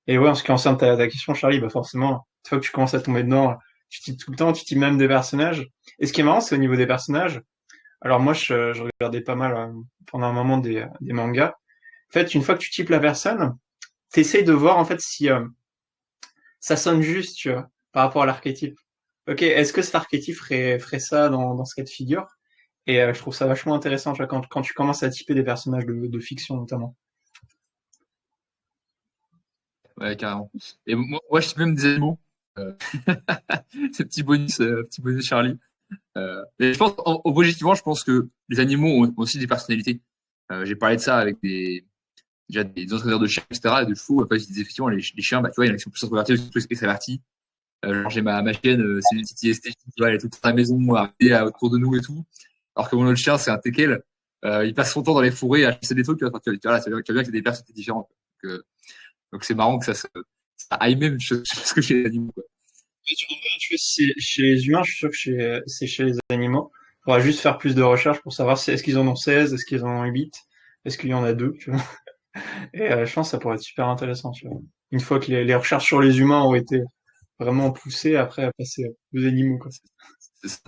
Et ouais, en ce qui concerne ta question, Charlie, bah forcément, une fois que tu commences à tomber dedans, tu types tout le temps, tu types même des personnages. Et ce qui est marrant, c'est au niveau des personnages. Alors moi, je regardais pas mal pendant un moment des mangas. En fait, une fois que tu types la personne, t'essayes de voir en fait si ça sonne juste, tu vois, par rapport à l'archétype. Ok, est-ce que cet archétype ferait ça dans ce cas de figure? Et je trouve ça vachement intéressant, tu vois, quand tu commences à typer des personnages de fiction notamment. Ouais, carrément. Et moi, je type même des animaux. Euh, ces petits bonus Charlie. Mais je pense, objectivement, je pense que les animaux ont aussi des personnalités. J'ai parlé de ça avec déjà des entraîneurs de chiens, etc., et de chevaux. Après, je disais effectivement, les chiens, bah, tu vois, il y en a qui sont plus introvertis, d'autres plus extravertis. Genre, j'ai ma chienne, c'est une petite IST, tu vois, elle est toute à la maison, autour de nous et tout. Alors que mon autre chien, c'est un teckel. Il passe son temps dans les forêts à chasser des trucs, tu vois, tu vois, là, tu vois bien qu'il y a des personnalités différentes. Donc c'est marrant que ça aille même ce que chez les animaux, quoi. Mais tu vois, chez les humains, je suis sûr que c'est chez les animaux. Il faudra juste faire plus de recherches pour savoir est-ce qu'ils en ont 16, est-ce qu'ils en ont 8, est-ce qu'il y en a 2, tu vois. Et je pense que ça pourrait être super intéressant, tu vois. Une fois que les recherches sur les humains ont été vraiment poussées, après à passer aux animaux, quoi. C'est ça.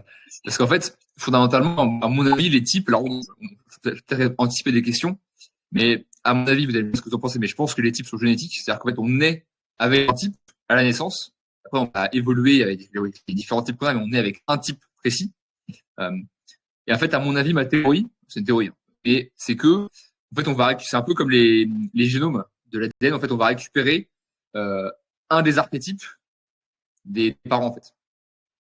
Parce qu'en fait, fondamentalement, à mon avis, les types, alors on peut peut-être anticiper des questions, mais à mon avis, vous allez me dire ce que vous en pensez, mais je pense que les types sont génétiques, c'est-à-dire qu'en fait, on naît avec un type à la naissance, après on va évoluer avec les différents types qu'on a, mais on naît avec un type précis. Euh, et en fait, à mon avis, ma théorie, c'est une théorie, hein, mais c'est que, en fait, c'est un peu comme les génomes de l'ADN, en fait, on va récupérer un des archétypes des parents, en fait.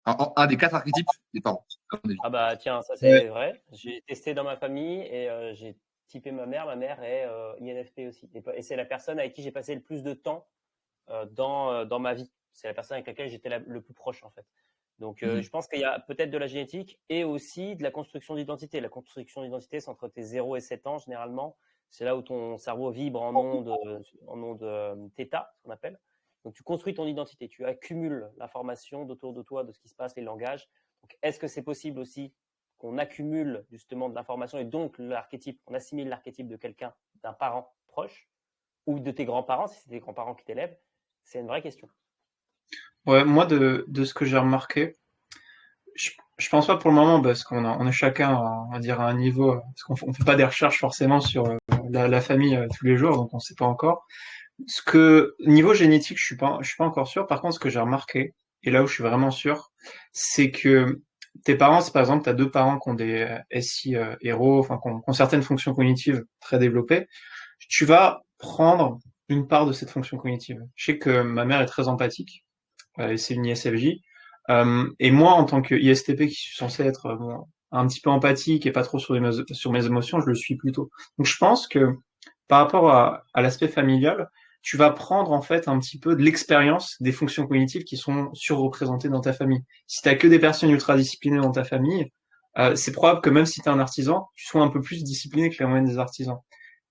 Un des 4 archétypes des parents, à mon avis. Ah bah tiens, ça Ouais. c'est vrai. J'ai testé dans ma famille et j'ai typé ma mère. Ma mère est INFP aussi. Et c'est la personne avec qui j'ai passé le plus de temps dans ma vie. C'est la personne avec laquelle j'étais le plus proche en fait. Donc je pense qu'il y a peut-être de la génétique et aussi de la construction d'identité. La construction d'identité, c'est entre tes 0 et 7 ans généralement. C'est là où ton cerveau vibre en ondes θ, ce qu'on appelle. Donc tu construis ton identité, tu accumules l'information autour de toi, de ce qui se passe, les langages. Donc est-ce que c'est possible aussi qu'on accumule justement de l'information et donc l'archétype, on assimile l'archétype de quelqu'un, d'un parent proche ou de tes grands-parents, si c'est tes grands-parents qui t'élèvent? C'est une vraie question. Ouais, moi, de ce que j'ai remarqué, je pense pas pour le moment, parce on est chacun, on va dire, à un niveau, parce on fait pas des recherches forcément sur la famille tous les jours, donc on sait pas encore. Niveau génétique, je suis pas encore sûr. Par contre, ce que j'ai remarqué, et là où je suis vraiment sûr, c'est que tes parents, si par exemple, tu as deux parents qui ont des SI héros, enfin, qui ont certaines fonctions cognitives très développées, tu vas prendre une part de cette fonction cognitive. Je sais que ma mère est très empathique, et c'est une ISFJ, et moi, en tant que ISTP qui suis censé être bon, un petit peu empathique et pas trop sur mes émotions, je le suis plutôt. Donc je pense que par rapport à l'aspect familial, tu vas prendre en fait un petit peu de l'expérience des fonctions cognitives qui sont surreprésentées dans ta famille. Si t'as que des personnes ultra disciplinées dans ta famille, c'est probable que même si tu es un artisan, tu sois un peu plus discipliné que la moyenne des artisans.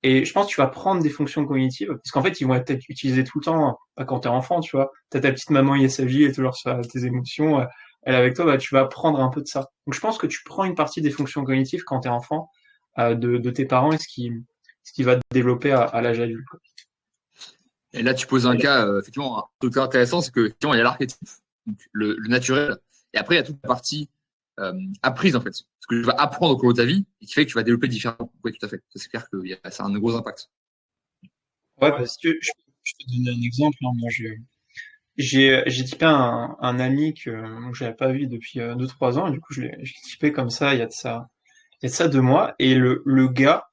Et je pense que tu vas prendre des fonctions cognitives, parce qu'en fait, ils vont être utilisés tout le temps, pas quand t'es enfant, tu vois. T'as ta petite maman ISAJ, elle est toujours sur tes émotions, elle est avec toi, bah, tu vas prendre un peu de ça. Donc je pense que tu prends une partie des fonctions cognitives quand t'es enfant, de tes parents et ce qui va te développer à l'âge adulte. Et là, tu poses un cas, effectivement, un truc intéressant, c'est que, effectivement, il y a l'archétype, donc le naturel, et après, il y a toute la partie apprise, en fait. Ce que tu vas apprendre au cours de ta vie, et qui fait que tu vas développer différemment. Oui, tout à fait. Ça, c'est clair que ça a un gros impact. Ouais, parce que je peux te donner un exemple, hein. Moi, j'ai typé un ami que j'avais pas vu depuis 2-3 ans, et du coup, j'ai typé comme ça, il y a de ça 2 mois, et le gars,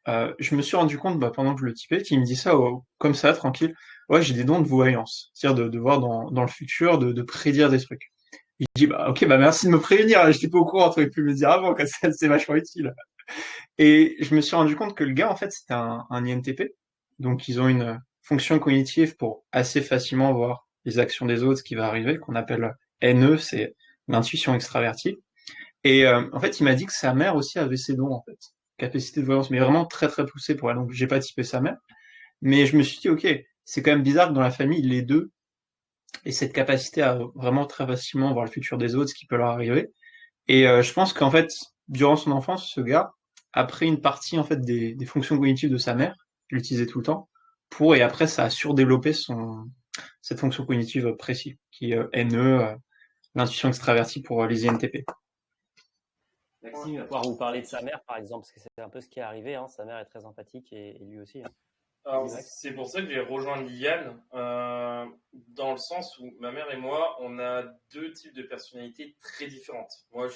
je me suis rendu compte bah, pendant que je le typais qu'il me dit ça comme ça, tranquille. Ouais, j'ai des dons de voyance, c'est-à-dire de voir dans le futur, de prédire des trucs. Il dit bah ok bah merci de me prévenir, hein, j'étais pas au courant, t'aurais pu me le dire avant, que c'est vachement utile. Et je me suis rendu compte que le gars en fait c'était un INTP, donc ils ont une fonction cognitive pour assez facilement voir les actions des autres, ce qui va arriver, qu'on appelle NE, c'est l'intuition extravertie. Et en fait, il m'a dit que sa mère aussi avait ses dons, en fait. Capacité de voyance, mais vraiment très très poussée pour elle. Donc, j'ai pas typé sa mère. Mais je me suis dit, ok, c'est quand même bizarre que dans la famille, les deux aient cette capacité à vraiment très facilement voir le futur des autres, ce qui peut leur arriver. Et je pense qu'en fait, durant son enfance, ce gars a pris une partie en fait des fonctions cognitives de sa mère, qu'il utilisait tout le temps, et après, ça a surdéveloppé cette fonction cognitive précise, qui est NE, l'intuition extravertie pour les INTP. Maxime va pouvoir vous parler de sa mère, par exemple, parce que c'est un peu ce qui est arrivé. Hein. Sa mère est très empathique et lui aussi. Hein. Alors, c'est pour ça que j'ai rejoint Liane, dans le sens où ma mère et moi, on a deux types de personnalités très différentes. Moi, je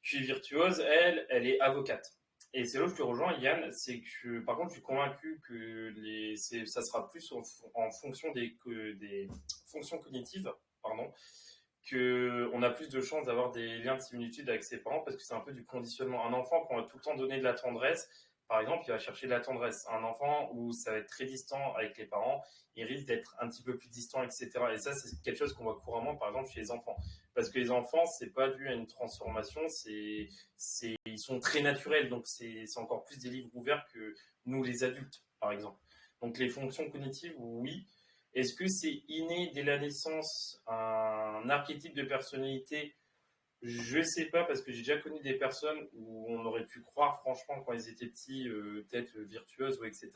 suis virtuose, elle est avocate. Et c'est là où je te rejoins, Yann, c'est que par contre, je suis convaincu que ça sera plus en fonction des fonctions cognitives, pardon, qu'on a plus de chances d'avoir des liens de similitude avec ses parents parce que c'est un peu du conditionnement. Un enfant, quand on va tout le temps donner de la tendresse, par exemple, il va chercher de la tendresse. Un enfant où ça va être très distant avec les parents, il risque d'être un petit peu plus distant, etc. Et ça, c'est quelque chose qu'on voit couramment, par exemple, chez les enfants. Parce que les enfants, c'est pas dû à une transformation, ils sont très naturels, donc c'est encore plus des livres ouverts que nous, les adultes, par exemple. Donc les fonctions cognitives, oui. Est-ce que c'est inné dès la naissance, un archétype de personnalité? Je sais pas, parce que j'ai déjà connu des personnes où on aurait pu croire, franchement, quand ils étaient petits, peut-être virtueuses ou etc.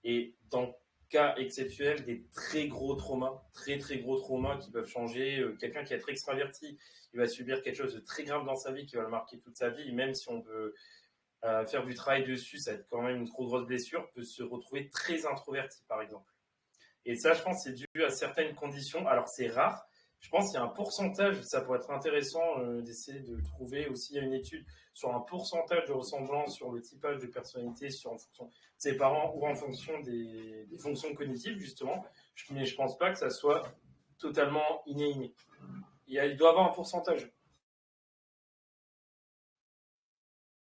Et dans le cas exceptionnel, des très gros traumas, très très gros traumas qui peuvent changer. Quelqu'un qui est très extraverti, il va subir quelque chose de très grave dans sa vie qui va le marquer toute sa vie. Même si on peut faire du travail dessus, ça va être quand même une trop grosse blessure, peut se retrouver très introverti, par exemple. Et ça, je pense, c'est dû à certaines conditions. Alors, c'est rare. Je pense qu'il y a un pourcentage, ça pourrait être intéressant d'essayer de trouver aussi, il y a une étude sur un pourcentage de ressemblance sur le typage de personnalité en fonction de ses parents ou en fonction des fonctions cognitives, justement. Mais je ne pense pas que ça soit totalement inné. Il doit y avoir un pourcentage.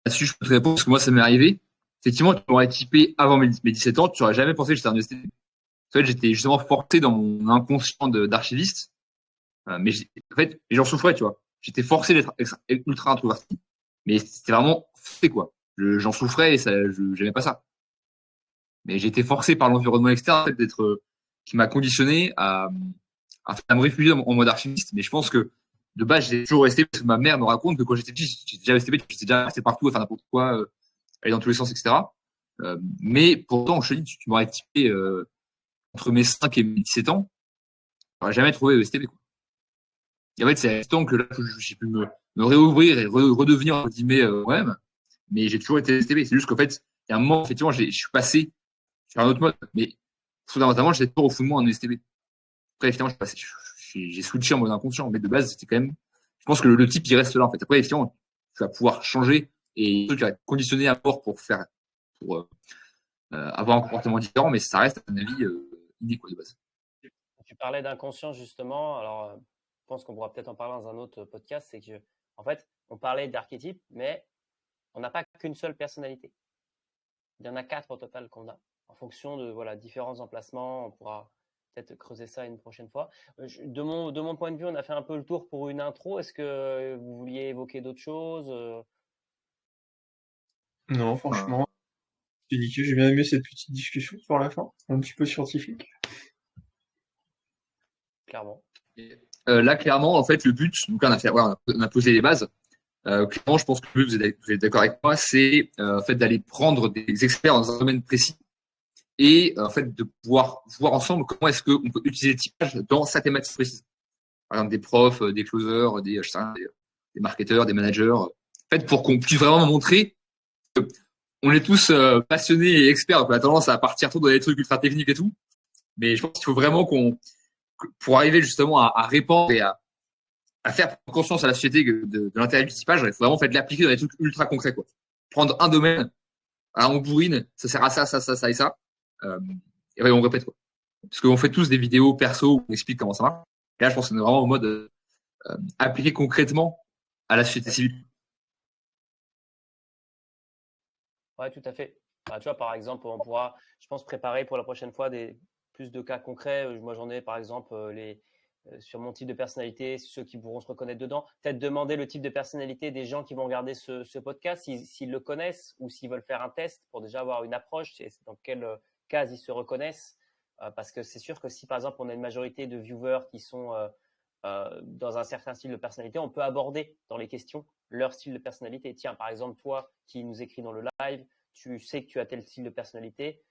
Là-dessus, je peux te répondre parce que moi, ça m'est arrivé. Effectivement, tu m'aurais typé avant mes 17 ans, tu n'aurais jamais pensé que j'étais un ESTP. En fait, j'étais justement forcé dans mon inconscient d'archiviste. Mais en fait, j'en souffrais, tu vois. J'étais forcé d'être ultra introverti. Mais c'était vraiment fait, quoi. J'en souffrais et j'aimais pas ça. Mais j'ai été forcé par l'environnement externe, en fait, qui m'a conditionné à me réfugier en mode archiviste. Mais je pense que, de base, j'ai toujours resté, parce que ma mère me raconte que quand j'étais petit, j'étais déjà resté, j'étais déjà resté partout à faire n'importe quoi, aller dans tous les sens, etc. Mais pourtant, je te dis, tu m'aurais typé, entre mes 5 et mes 17 ans, j'aurais jamais trouvé ESTP, quoi. Et en fait, c'est restant que là, j'ai pu me réouvrir et redevenir, entre guillemets, moi-même. Mais j'ai toujours été STB. C'est juste qu'en fait, il y a un moment, effectivement, je suis passé sur un autre mode. Mais fondamentalement, j'étais toujours au fond de moi en STB. Après, effectivement, j'ai switché en mode inconscient. Mais de base, c'était quand même, je pense que le type, il reste là, en fait. Après, effectivement, tu vas pouvoir changer et tu vas être conditionné à mort pour avoir un comportement différent, mais ça reste, à mon avis, inné, quoi, de base. Tu parlais d'inconscient, justement. Alors, je pense qu'on pourra peut-être en parler dans un autre podcast. C'est que, en fait, on parlait d'archétypes, mais on n'a pas qu'une seule personnalité. Il y en a 4 au total qu'on a. En fonction de différents emplacements, on pourra peut-être creuser ça une prochaine fois. De mon point de vue, on a fait un peu le tour pour une intro. Est-ce que vous vouliez évoquer d'autres choses? Non, franchement, j'ai dit que j'ai bien aimé cette petite discussion sur la fin, un petit peu scientifique. Clairement. Là, clairement, en fait, le but, donc là, on a posé les bases. Clairement, je pense que vous êtes d'accord avec moi, c'est en fait d'aller prendre des experts dans un domaine précis et en fait de pouvoir voir ensemble comment est-ce qu'on peut utiliser le typage dans sa thématique précise. Par exemple, des profs, des closers, des marketeurs, des managers. En fait, pour qu'on puisse vraiment montrer que on est tous passionnés et experts. Donc on a tendance à partir trop dans des trucs ultra techniques et tout. Mais je pense qu'il faut vraiment pour arriver justement à répandre et à faire prendre conscience à la société de l'intérêt du typage, il faut vraiment faire de l'appliquer dans des trucs ultra concrets, quoi. Prendre un domaine, on bourrine, ça sert à ça, ça, ça, ça et ça. Et ouais, on répète, quoi. Parce qu'on fait tous des vidéos perso où on explique comment ça marche. Et là, je pense qu'on est vraiment au mode appliqué concrètement à la société civile. Ouais, tout à fait. Tu vois, par exemple, on pourra, je pense, préparer pour la prochaine fois plus de cas concrets. Moi, j'en ai, par exemple, sur mon type de personnalité, ceux qui pourront se reconnaître dedans. Peut-être demander le type de personnalité des gens qui vont regarder ce podcast, s'ils le connaissent ou s'ils veulent faire un test pour déjà avoir une approche, c'est dans quelle case ils se reconnaissent. Parce que c'est sûr que si, par exemple, on a une majorité de viewers qui sont dans un certain style de personnalité, on peut aborder dans les questions leur style de personnalité. Tiens, par exemple, toi qui nous écris dans le live, tu sais que tu as tel style de personnalité.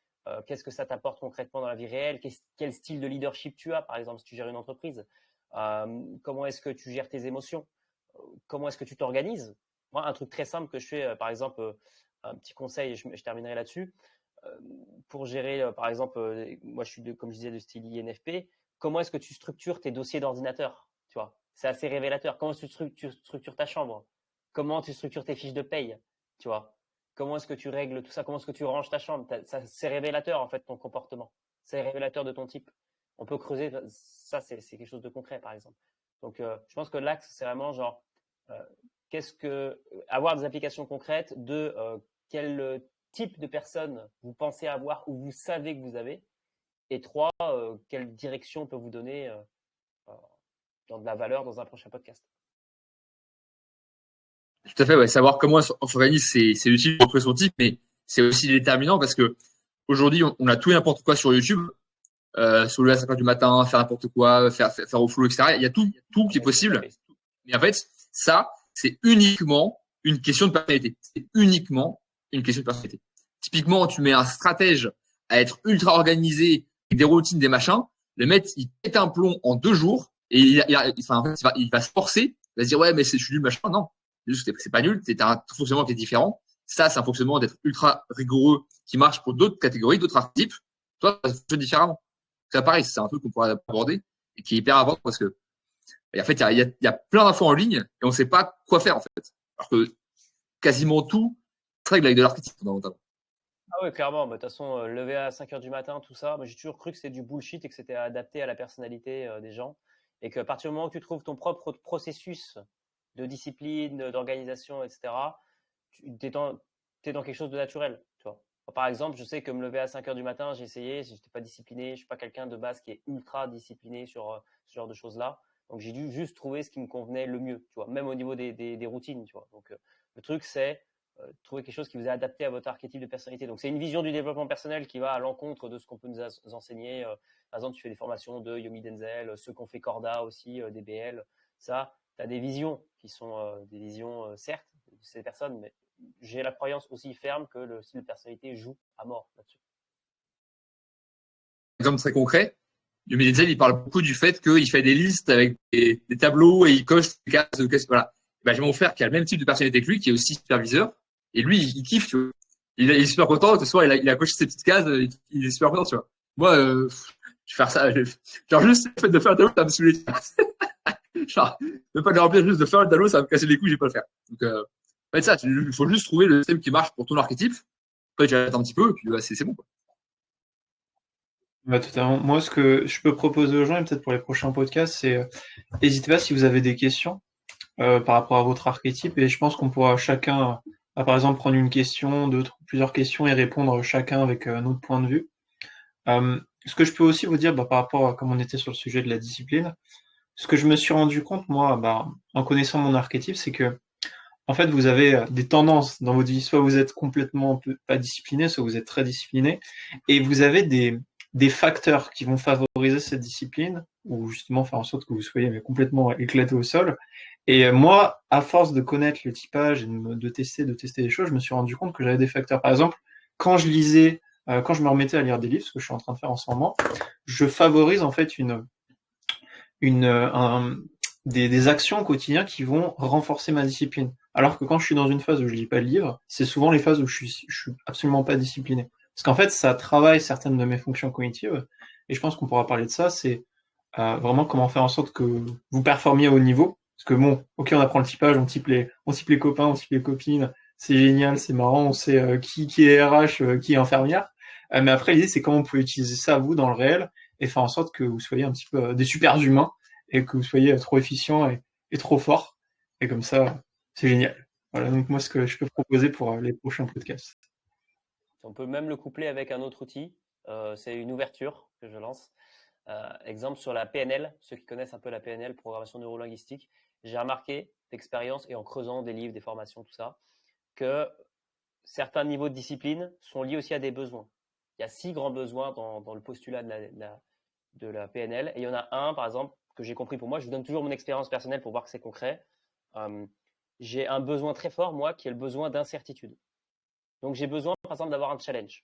Qu'est-ce que ça t'apporte concrètement dans la vie réelle? Quel style de leadership tu as, par exemple, si tu gères une entreprise? Comment est-ce que tu gères tes émotions? Comment est-ce que tu t'organises? Moi, un truc très simple que je fais, par exemple, un petit conseil, je terminerai là-dessus. Pour gérer, par exemple, moi, je suis, comme je disais, de style INFP. Comment est-ce que tu structures tes dossiers d'ordinateur? Tu vois, c'est assez révélateur. Comment est-ce que tu structures ta chambre? Comment tu structures tes fiches de paye? Tu vois? Comment est-ce que tu règles tout ça? Comment est-ce que tu ranges ta chambre? C'est révélateur, en fait, ton comportement. C'est révélateur de ton type. On peut creuser. Ça, c'est quelque chose de concret, par exemple. Donc, je pense que l'axe, c'est vraiment genre, avoir des applications concrètes de quel type de personne vous pensez avoir ou vous savez que vous avez. Et 3, quelle direction on peut vous donner dans de la valeur dans un prochain podcast. Tout à fait, ouais. Savoir comment on s'organise, c'est utile pour trouver son type, mais c'est aussi déterminant parce que aujourd'hui, on a tout et n'importe quoi sur YouTube. Se lever à 5 heures du matin, faire n'importe quoi, faire au flow, etc. Il y a tout qui est possible. Mais en fait, ça, c'est uniquement une question de personnalité. C'est uniquement une question de personnalité. Typiquement, tu mets un stratège à être ultra organisé, avec des routines, des machins. Le mec, il pète un plomb en 2 jours et il va se forcer. Il va se dire, ouais, mais je suis nul, machin. Non. C'est pas nul. C'est un fonctionnement qui est différent. Ça, c'est un fonctionnement d'être ultra rigoureux qui marche pour d'autres catégories, d'autres archétypes. Toi, ça fonctionne différemment. C'est pareil, c'est un truc qu'on pourrait aborder et qui est hyper important parce que, en fait, il y a plein d'infos en ligne et on ne sait pas quoi faire, en fait. Alors que quasiment tout se règle avec de l'archétype, fondamentalement. Ah oui, clairement. De toute façon, lever à 5 heures du matin, tout ça, j'ai toujours cru que c'était du bullshit et que c'était adapté à la personnalité des gens. Et qu'à partir du moment où tu trouves ton propre processus de discipline, d'organisation, etc., tu es dans quelque chose de naturel. Tu vois. Par exemple, je sais que me lever à 5 heures du matin, j'ai essayé, je n'étais pas discipliné, je ne suis pas quelqu'un de base qui est ultra discipliné sur ce genre de choses-là. Donc, j'ai dû juste trouver ce qui me convenait le mieux, tu vois, même au niveau des routines. Tu vois. Donc, le truc, c'est trouver quelque chose qui vous est adapté à votre archétype de personnalité. Donc, c'est une vision du développement personnel qui va à l'encontre de ce qu'on peut nous enseigner. Par exemple, tu fais des formations de Yomi Denzel, ceux qu'on fait Corda aussi, DBL. Ça, tu as des visions qui sont des visions, certes, de ces personnes, mais j'ai la croyance aussi ferme que le style de personnalité joue à mort là-dessus. Exemple très concret, Yomi Denzel, il parle beaucoup du fait qu'il fait des listes avec des tableaux et il coche des cases, voilà. J'ai mon frère qui a le même type de personnalité que lui, qui est aussi superviseur, et lui, il kiffe, tu vois. Il est super content, ce soir, il a coché ses petites cases, il est super content, tu vois. Moi, je vais faire ça, genre juste le fait de faire un tableau, ça me saoule. Genre, même pas de remplir, juste de faire le tableau, ça va me casser les couilles, je vais pas le faire. Donc, en fait, ça, il faut juste trouver le système qui marche pour ton archétype. Après, tu attends un petit peu, et puis c'est bon, quoi. Bah, totalement. Moi, ce que je peux proposer aux gens, et peut-être pour les prochains podcasts, c'est n'hésitez pas si vous avez des questions par rapport à votre archétype, et je pense qu'on pourra chacun, par exemple, prendre une question, plusieurs questions et répondre chacun avec notre point de vue. Ce que je peux aussi vous dire, par rapport à comme on était sur le sujet de la discipline, ce que je me suis rendu compte, moi, en connaissant mon archétype, c'est que, en fait, vous avez des tendances dans votre vie. Soit vous êtes complètement pas discipliné, soit vous êtes très discipliné. Et vous avez des facteurs qui vont favoriser cette discipline, ou justement faire en sorte que vous soyez complètement éclaté au sol. Et moi, à force de connaître le typage et de tester des choses, je me suis rendu compte que j'avais des facteurs. Par exemple, quand je lisais, quand je me remettais à lire des livres, ce que je suis en train de faire en ce moment, je favorise en fait des actions au quotidien qui vont renforcer ma discipline. Alors que quand je suis dans une phase où je lis pas de livre, c'est souvent les phases où je suis absolument pas discipliné. Parce qu'en fait, ça travaille certaines de mes fonctions cognitives. Et je pense qu'on pourra parler de ça. C'est vraiment comment faire en sorte que vous performiez à haut niveau. Parce que bon, ok, on apprend le typage, on type les copains, on type les copines. C'est génial, c'est marrant, on sait qui est RH, qui est infirmière. Mais après, l'idée, c'est comment vous pouvez utiliser ça, vous, dans le réel, et faire en sorte que vous soyez un petit peu des super humains et que vous soyez trop efficient et trop fort. Et comme ça, c'est génial. Voilà, donc moi, ce que je peux proposer pour les prochains podcasts. On peut même le coupler avec un autre outil. C'est une ouverture que je lance. Exemple sur la PNL, ceux qui connaissent un peu la PNL, programmation neurolinguistique, j'ai remarqué d'expérience et en creusant des livres, des formations, tout ça, que certains niveaux de discipline sont liés aussi à des besoins. Il y a 6 grands besoins dans le postulat de la PNL. Et il y en a un, par exemple, que j'ai compris pour moi. Je vous donne toujours mon expérience personnelle pour voir que c'est concret. J'ai un besoin très fort, moi, qui est le besoin d'incertitude. Donc, j'ai besoin, par exemple, d'avoir un challenge.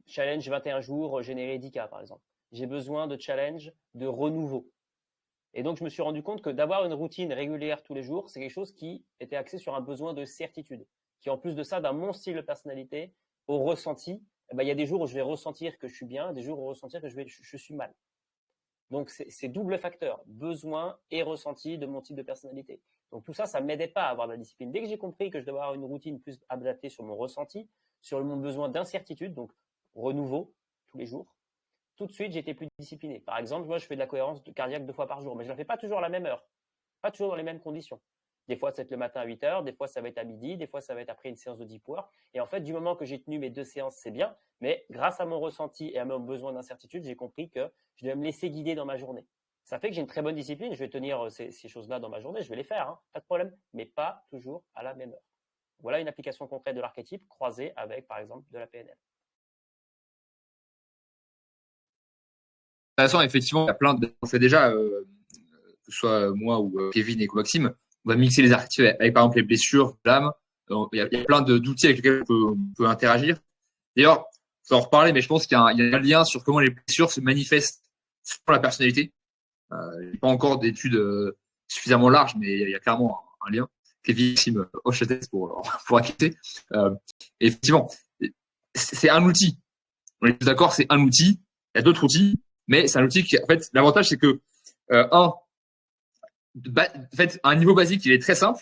Challenge 21 jours, générer 10 cas, par exemple. J'ai besoin de challenge, de renouveau. Et donc, je me suis rendu compte que d'avoir une routine régulière tous les jours, c'est quelque chose qui était axé sur un besoin de certitude. Qui, en plus de ça, dans mon style de personnalité, au ressenti, il y a des jours où je vais ressentir que je suis bien, des jours où je vais ressentir que je suis mal. Donc, c'est double facteur, besoin et ressenti de mon type de personnalité. Donc, tout ça, ça ne m'aidait pas à avoir de la discipline. Dès que j'ai compris que je devais avoir une routine plus adaptée sur mon ressenti, sur mon besoin d'incertitude, donc renouveau tous les jours, tout de suite, j'étais plus discipliné. Par exemple, moi, je fais de la cohérence cardiaque 2 fois par jour, mais je ne la fais pas toujours à la même heure, pas toujours dans les mêmes conditions. Des fois, ça va être le matin à 8 heures, des fois, ça va être à midi, des fois, ça va être après une séance de deep work. Et en fait, du moment que j'ai tenu mes 2 séances, c'est bien. Mais grâce à mon ressenti et à mon besoin d'incertitude, j'ai compris que je devais me laisser guider dans ma journée. Ça fait que j'ai une très bonne discipline. Je vais tenir ces choses-là dans ma journée. Je vais les faire, hein, pas de problème. Mais pas toujours à la même heure. Voilà une application concrète de l'archétype croisée avec, par exemple, de la PNL. De toute façon, effectivement, il y a plein de. On fait déjà, que ce soit moi ou Kevin et Maxime, on va mixer les archétypes avec, par exemple, les blessures, l'âme. Il y a plein d'outils avec lesquels on peut interagir. D'ailleurs, on va en reparler, mais je pense qu'il y a un lien sur comment les blessures se manifestent sur la personnalité. Il n'y a pas encore d'études suffisamment larges, mais il y a clairement un lien. Kevin Maxime hoche la tête pour inquiéter. Effectivement, c'est un outil. On est tous d'accord, c'est un outil. Il y a d'autres outils, mais c'est un outil qui, en fait, l'avantage, c'est que, en fait, à un niveau basique, il est très simple,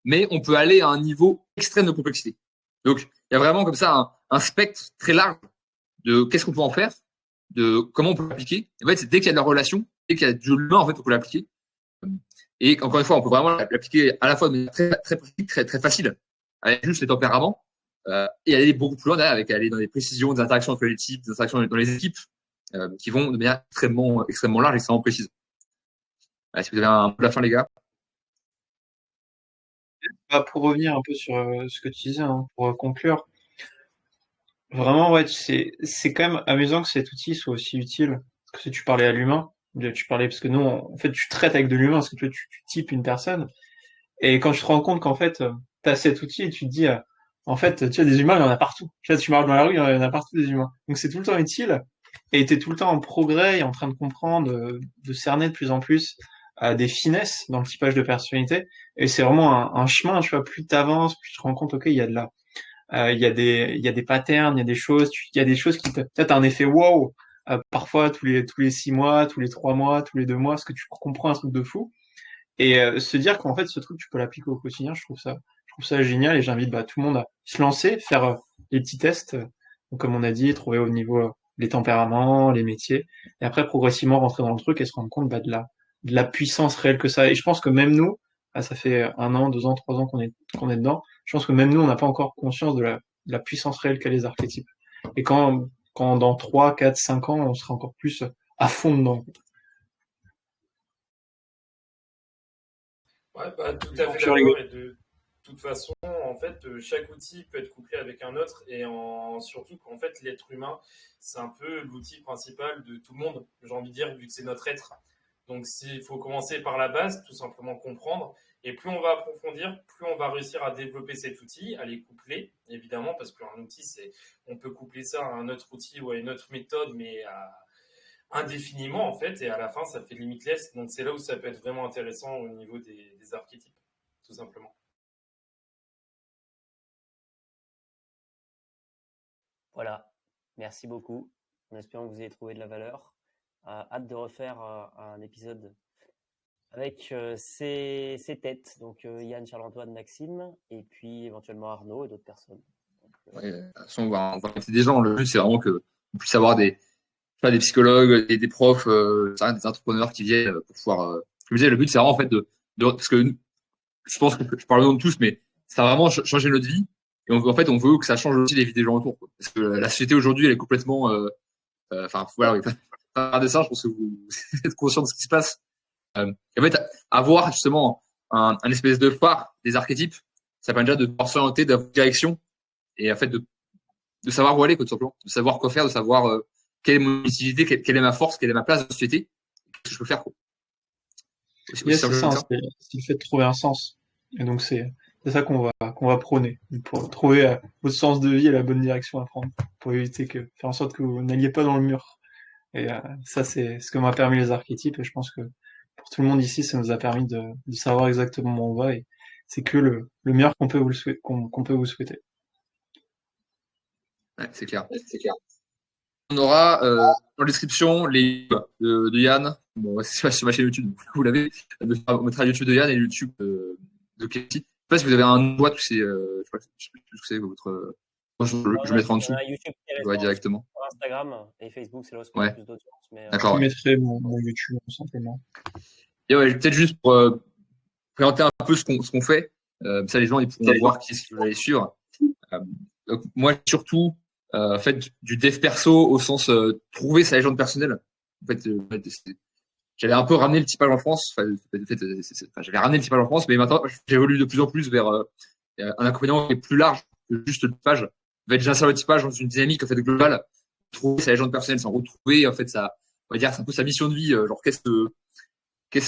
mais on peut aller à un niveau extrême de complexité. Donc, il y a vraiment comme ça un spectre très large de qu'est-ce qu'on peut en faire, de comment on peut l'appliquer. En fait, c'est dès qu'il y a de la relation, dès qu'il y a de l'humain, en fait, on peut l'appliquer. Et encore une fois, on peut vraiment l'appliquer à la fois de manière très, très pratique, très, très facile, avec juste les tempéraments, et aller beaucoup plus loin, avec aller dans des précisions, des interactions entre les types, des interactions dans les équipes, qui vont de manière extrêmement large et extrêmement précise. Est-ce que vous avez un mot de la fin, les gars? Pour revenir un peu sur ce que tu disais, hein, pour conclure, vraiment, ouais, c'est quand même amusant que cet outil soit aussi utile. Parce que tu parlais à l'humain, tu parlais parce que nous, en fait, tu traites avec de l'humain, parce que toi, tu types une personne. Et quand tu te rends compte qu'en fait, tu as cet outil et tu te dis, en fait, tu as des humains, il y en a partout. Tu marches dans la rue, il y en a partout des humains. Donc c'est tout le temps utile. Et tu es tout le temps en progrès et en train de comprendre, de cerner de plus en plus des finesses dans le typage de personnalité. Et c'est vraiment un chemin, tu vois, plus tu avances, plus tu te rends compte, ok, il y a de la il y a des patterns, il y a des choses, il y a des choses qui peut-être un effet wow, parfois tous les 6 mois, tous les 3 mois, tous les 2 mois, parce que tu comprends un truc de fou. Et se dire qu'en fait ce truc tu peux l'appliquer au quotidien, je trouve ça génial et j'invite tout le monde à se lancer, faire les petits tests, donc, comme on a dit, trouver au niveau les tempéraments, les métiers, et après progressivement rentrer dans le truc et se rendre compte de la puissance réelle que ça a. Et je pense que même nous, ça fait 1 an, 2 ans, 3 ans qu'on est dedans, je pense que même nous on n'a pas encore conscience de la puissance réelle qu'a les archétypes. Et quand quand dans 3, 4, 5 ans, on sera encore plus à fond dedans. Ouais, bah, tout à fait d'accord. Et de toute façon, en fait, chaque outil peut être couplé avec un autre. Surtout qu'en fait, l'être humain, c'est un peu l'outil principal de tout le monde, j'ai envie de dire, vu que c'est notre être. Donc, il faut commencer par la base, tout simplement comprendre. Et plus on va approfondir, plus on va réussir à développer cet outil, à les coupler, évidemment, parce qu'un outil, on peut coupler ça à un autre outil ou à une autre méthode, mais indéfiniment, en fait, et à la fin, ça fait limitless. Donc, c'est là où ça peut être vraiment intéressant au niveau des archétypes, tout simplement. Voilà, merci beaucoup. En espérant que vous ayez trouvé de la valeur. Hâte de refaire un épisode avec ces têtes. Donc Yann, Charles-Antoine, Maxime, et puis éventuellement Arnaud et d'autres personnes. Donc, de toute façon, on va inviter des gens. Le but, c'est vraiment qu'on puisse avoir des psychologues, des profs, des entrepreneurs qui viennent pour pouvoir. Comme je disais, le but, c'est vraiment en fait parce que je pense que je parle au nom de tous, mais ça a vraiment changé notre vie. Et en fait, on veut que ça change aussi les vies des gens autour, quoi. Parce que la société aujourd'hui, elle est complètement. Enfin, voilà, oui, pas faire des je pense que vous êtes conscient de ce qui se passe. En fait, avoir justement un espèce de phare des archétypes, ça permet déjà de pouvoir s'orienter, d'avoir une direction, et en fait de savoir où aller, quoi, tout simplement, de savoir quoi faire, de savoir quelle est mon utilité, quelle est ma force, quelle est ma place dans la société, qu'est-ce que je peux faire, quoi. Yes, c'est ça, c'est le fait de trouver un sens. Et donc c'est ça qu'on va prôner pour trouver votre sens de vie et la bonne direction à prendre pour éviter faire en sorte que vous n'alliez pas dans le mur. Et ça c'est ce que m'a permis les archétypes et je pense que pour tout le monde ici ça nous a permis de savoir exactement où on va et c'est que le meilleur qu'on peut vous souhaiter, qu'on peut vous souhaiter. Ouais, c'est clair. On aura en description les de Yann. Bon, c'est sur ma chaîne YouTube, vous l'avez. On mettra YouTube de Yann et YouTube de Casey. Je sais pas si vous avez un boîte, c'est, je sais pas ce que c'est votre. Je mettrai en dessous. Je vois directement. Sur Instagram et Facebook, c'est là où on a plus d'audience. D'accord. Je mettrai mon YouTube simplement. Et ouais, peut-être juste pour présenter un peu ce qu'on fait. Ça, les gens ils pourront voir qui est-ce que vous allez suivre. Donc, moi, surtout, en fait, du dev perso au sens trouver sa légende personnelle. En fait, j'avais un peu ramené le typage en France. J'avais ramené le typage en France, mais maintenant, j'évolue de plus en plus vers un accompagnement qui est plus large que juste le typage. En fait, j'insère le typage dans une dynamique en fait globale. Trouver sa légende personnelle, s'en retrouver en fait on va dire, c'est un peu sa mission de vie. Genre, qu'est-ce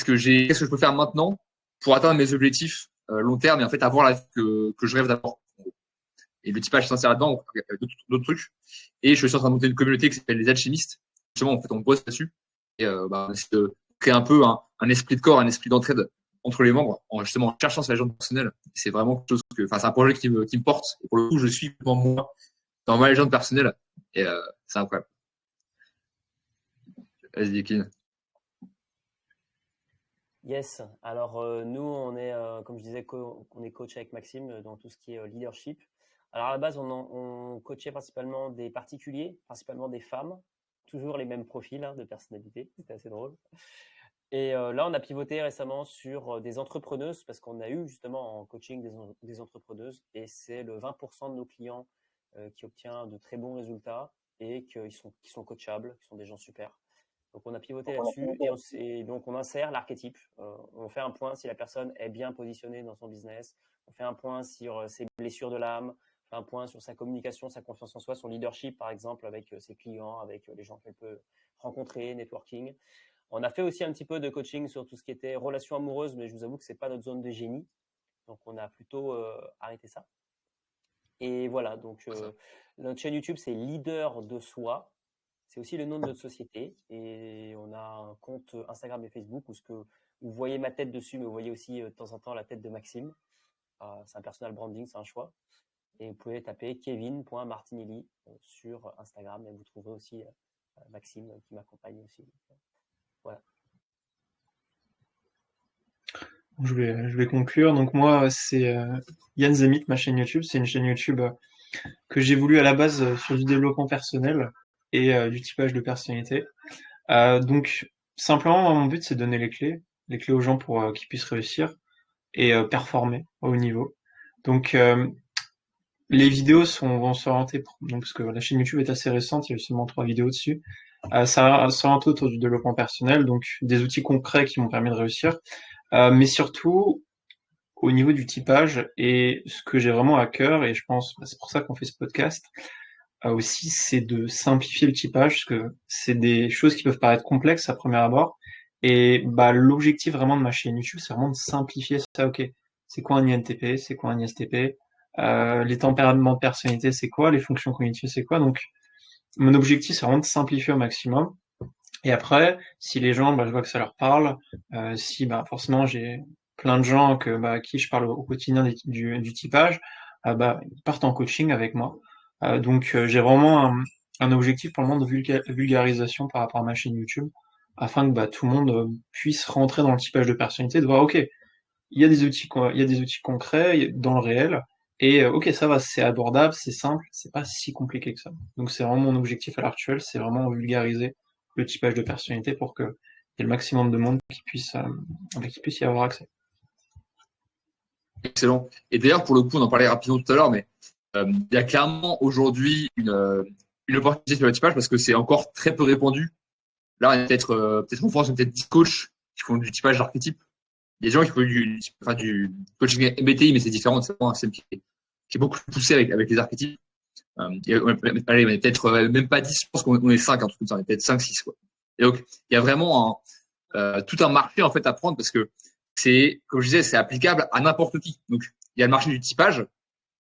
que je peux faire maintenant pour atteindre mes objectifs long terme et en fait avoir la vie que je rêve d'avoir. Et le typage s'insère là-dedans, il y a d'autres trucs. Et je suis en train de monter une communauté qui s'appelle les alchimistes. Justement, en fait, on bosse là-dessus. Et on essaie de créer un peu un esprit de corps, un esprit d'entraide entre les membres, en justement cherchant sa légende personnelle. C'est vraiment quelque chose c'est un projet qui me porte. Et pour le coup, je suis moi dans ma légende personnelle. Et c'est incroyable. Vas-y, Kin. Yes. Alors, nous, on est, comme je disais, on est coach avec Maxime dans tout ce qui est leadership. Alors, à la base, on coachait principalement des particuliers, principalement des femmes, toujours les mêmes profils de personnalité. C'était assez drôle. Et là, on a pivoté récemment sur des entrepreneuses parce qu'on a eu justement en coaching des entrepreneuses et c'est le 20% de nos clients qui obtient de très bons résultats et qui sont coachables, qui sont des gens super. Donc, on a pivoté là-dessus et donc on insère l'archétype. On fait un point si la personne est bien positionnée dans son business. On fait un point sur ses blessures de l'âme. On fait un point sur sa communication, sa confiance en soi, son leadership, par exemple, avec ses clients, avec les gens qu'elle peut rencontrer, networking. On a fait aussi un petit peu de coaching sur tout ce qui était relations amoureuses, mais je vous avoue que ce n'est pas notre zone de génie. Donc, on a plutôt arrêté ça. Et voilà, donc notre chaîne YouTube, c'est Leader de Soi. C'est aussi le nom de notre société et on a un compte Instagram et Facebook où vous voyez ma tête dessus, mais vous voyez aussi de temps en temps la tête de Maxime. C'est un personal branding, c'est un choix. Et vous pouvez taper kevin.martinelli sur Instagram et vous trouverez aussi Maxime qui m'accompagne aussi. Voilà. Je vais conclure. Donc moi, c'est Yann Zemit, ma chaîne YouTube. C'est une chaîne YouTube que j'ai voulu à la base sur du développement personnel et du typage de personnalité. Donc simplement, mon but, c'est de donner les clés aux gens pour qu'ils puissent réussir et performer au haut niveau. Donc les vidéos vont s'orienter, donc, parce que la chaîne YouTube est assez récente, il y a eu seulement 3 vidéos dessus. Ça s'oriente autour du développement personnel, donc des outils concrets qui m'ont permis de réussir, mais surtout au niveau du typage, et ce que j'ai vraiment à cœur, et je pense, c'est pour ça qu'on fait ce podcast, aussi, c'est de simplifier le typage, parce que c'est des choses qui peuvent paraître complexes à premier abord, et bah l'objectif vraiment de ma chaîne YouTube, c'est vraiment de simplifier ça. Ok, c'est quoi un INTP, c'est quoi un ISTP, les tempéraments de personnalité, c'est quoi, les fonctions cognitives, c'est quoi. Donc mon objectif, c'est vraiment de simplifier au maximum. Et après, si les gens, bah, je vois que ça leur parle, si bah forcément j'ai plein de gens à qui je parle au quotidien du typage, bah ils partent en coaching avec moi. Donc j'ai vraiment un objectif pour le moment de vulgarisation par rapport à ma chaîne YouTube, afin que bah, tout le monde puisse rentrer dans le typage de personnalité, de voir ok, il y a des outils concrets dans le réel, et ok, ça va, c'est abordable, c'est simple, c'est pas si compliqué que ça. Donc c'est vraiment mon objectif à l'heure actuelle, c'est vraiment vulgariser le typage de personnalité pour que il y ait le maximum de monde qui puisse y avoir accès. Excellent. Et d'ailleurs, pour le coup, on en parlait rapidement tout à l'heure, mais il y a clairement aujourd'hui une opportunité sur le typage parce que c'est encore très peu répandu. Là, il y a peut-être en France, il y a peut-être 10 coachs qui font du typage d'archétype. Il y a des gens qui font du coaching MBTI, mais c'est différent. C'est vraiment un système qui est beaucoup plus poussé avec les archétypes. Allez, on est peut-être même pas 10, je pense qu'on est 5, un truc comme ça. On est peut-être 5, 6, quoi. Et donc, il y a vraiment tout un marché, en fait, à prendre parce que c'est, comme je disais, c'est applicable à n'importe qui. Donc, il y a le marché du typage.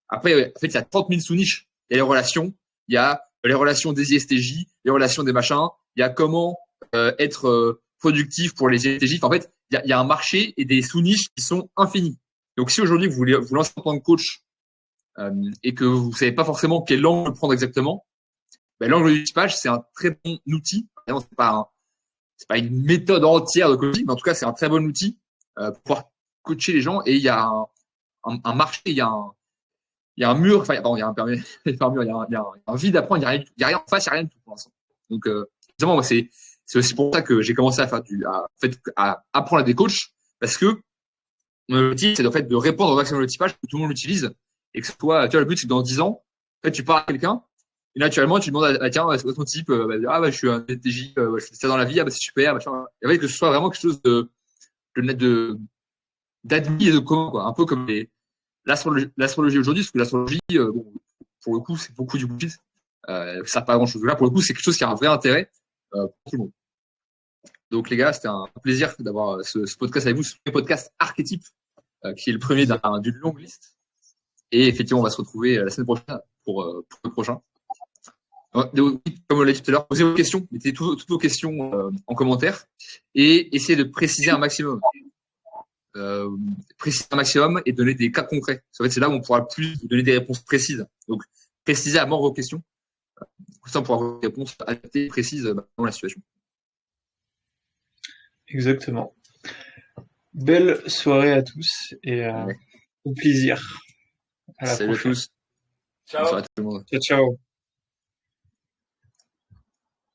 Après, en fait, il y a 30 000 sous-niches. Il y a les relations, il y a les relations des ISTJ, les relations des machins, il y a comment être productif pour les ISTJ. Enfin, en fait, il y a un marché et des sous-niches qui sont infinis. Donc, si aujourd'hui vous voulez vous lancer en tant que coach et que vous savez pas forcément quel angle prendre exactement, ben, l'angle du typage, c'est un très bon outil. C'est pas une méthode entière de coaching, mais en tout cas, c'est un très bon outil pour pouvoir coacher les gens. Et il y a un marché, il y a un mur, enfin, pardon, il y a un permis, il y a un vide à prendre, il y a rien en face, il y a rien du tout pour l'instant. Donc, évidemment, moi, c'est aussi pour ça que j'ai commencé à à apprendre à des coachs, parce que mon objectif, c'est en fait de répondre au maximum de typage, que tout le monde l'utilise, et que ce soit, tu vois, le but, c'est que dans 10 ans, en fait, tu parles à quelqu'un, et naturellement, tu demandes tiens, c'est quoi ton type, je suis un TJ, je fais ça dans la vie, c'est super, machin. Et en fait, que ce soit vraiment quelque chose d'admis et de commun, quoi. Un peu comme l'astrologie aujourd'hui, parce que l'astrologie, bon, pour le coup, c'est beaucoup du bullshit. Ça sert pas à grand chose. Là, pour le coup, c'est quelque chose qui a un vrai intérêt pour tout le monde. Donc, les gars, c'était un plaisir d'avoir ce podcast avec vous, ce podcast archétype, qui est le premier d'une longue liste. Et effectivement, on va se retrouver la semaine prochaine pour le prochain. Comme on l'a dit tout à l'heure, posez vos questions, mettez toutes vos questions en commentaire et essayez de préciser un maximum. Préciser un maximum et donner des cas concrets. En fait, c'est là où on pourra plus vous donner des réponses précises. Donc, précisez à mort vos questions. Comme ça, on pourra avoir des réponses adaptées et précises dans la situation. Exactement. Belle soirée à tous et au plaisir. Salut à tous. Ciao. Bonsoir à tout le monde. Ciao, ciao.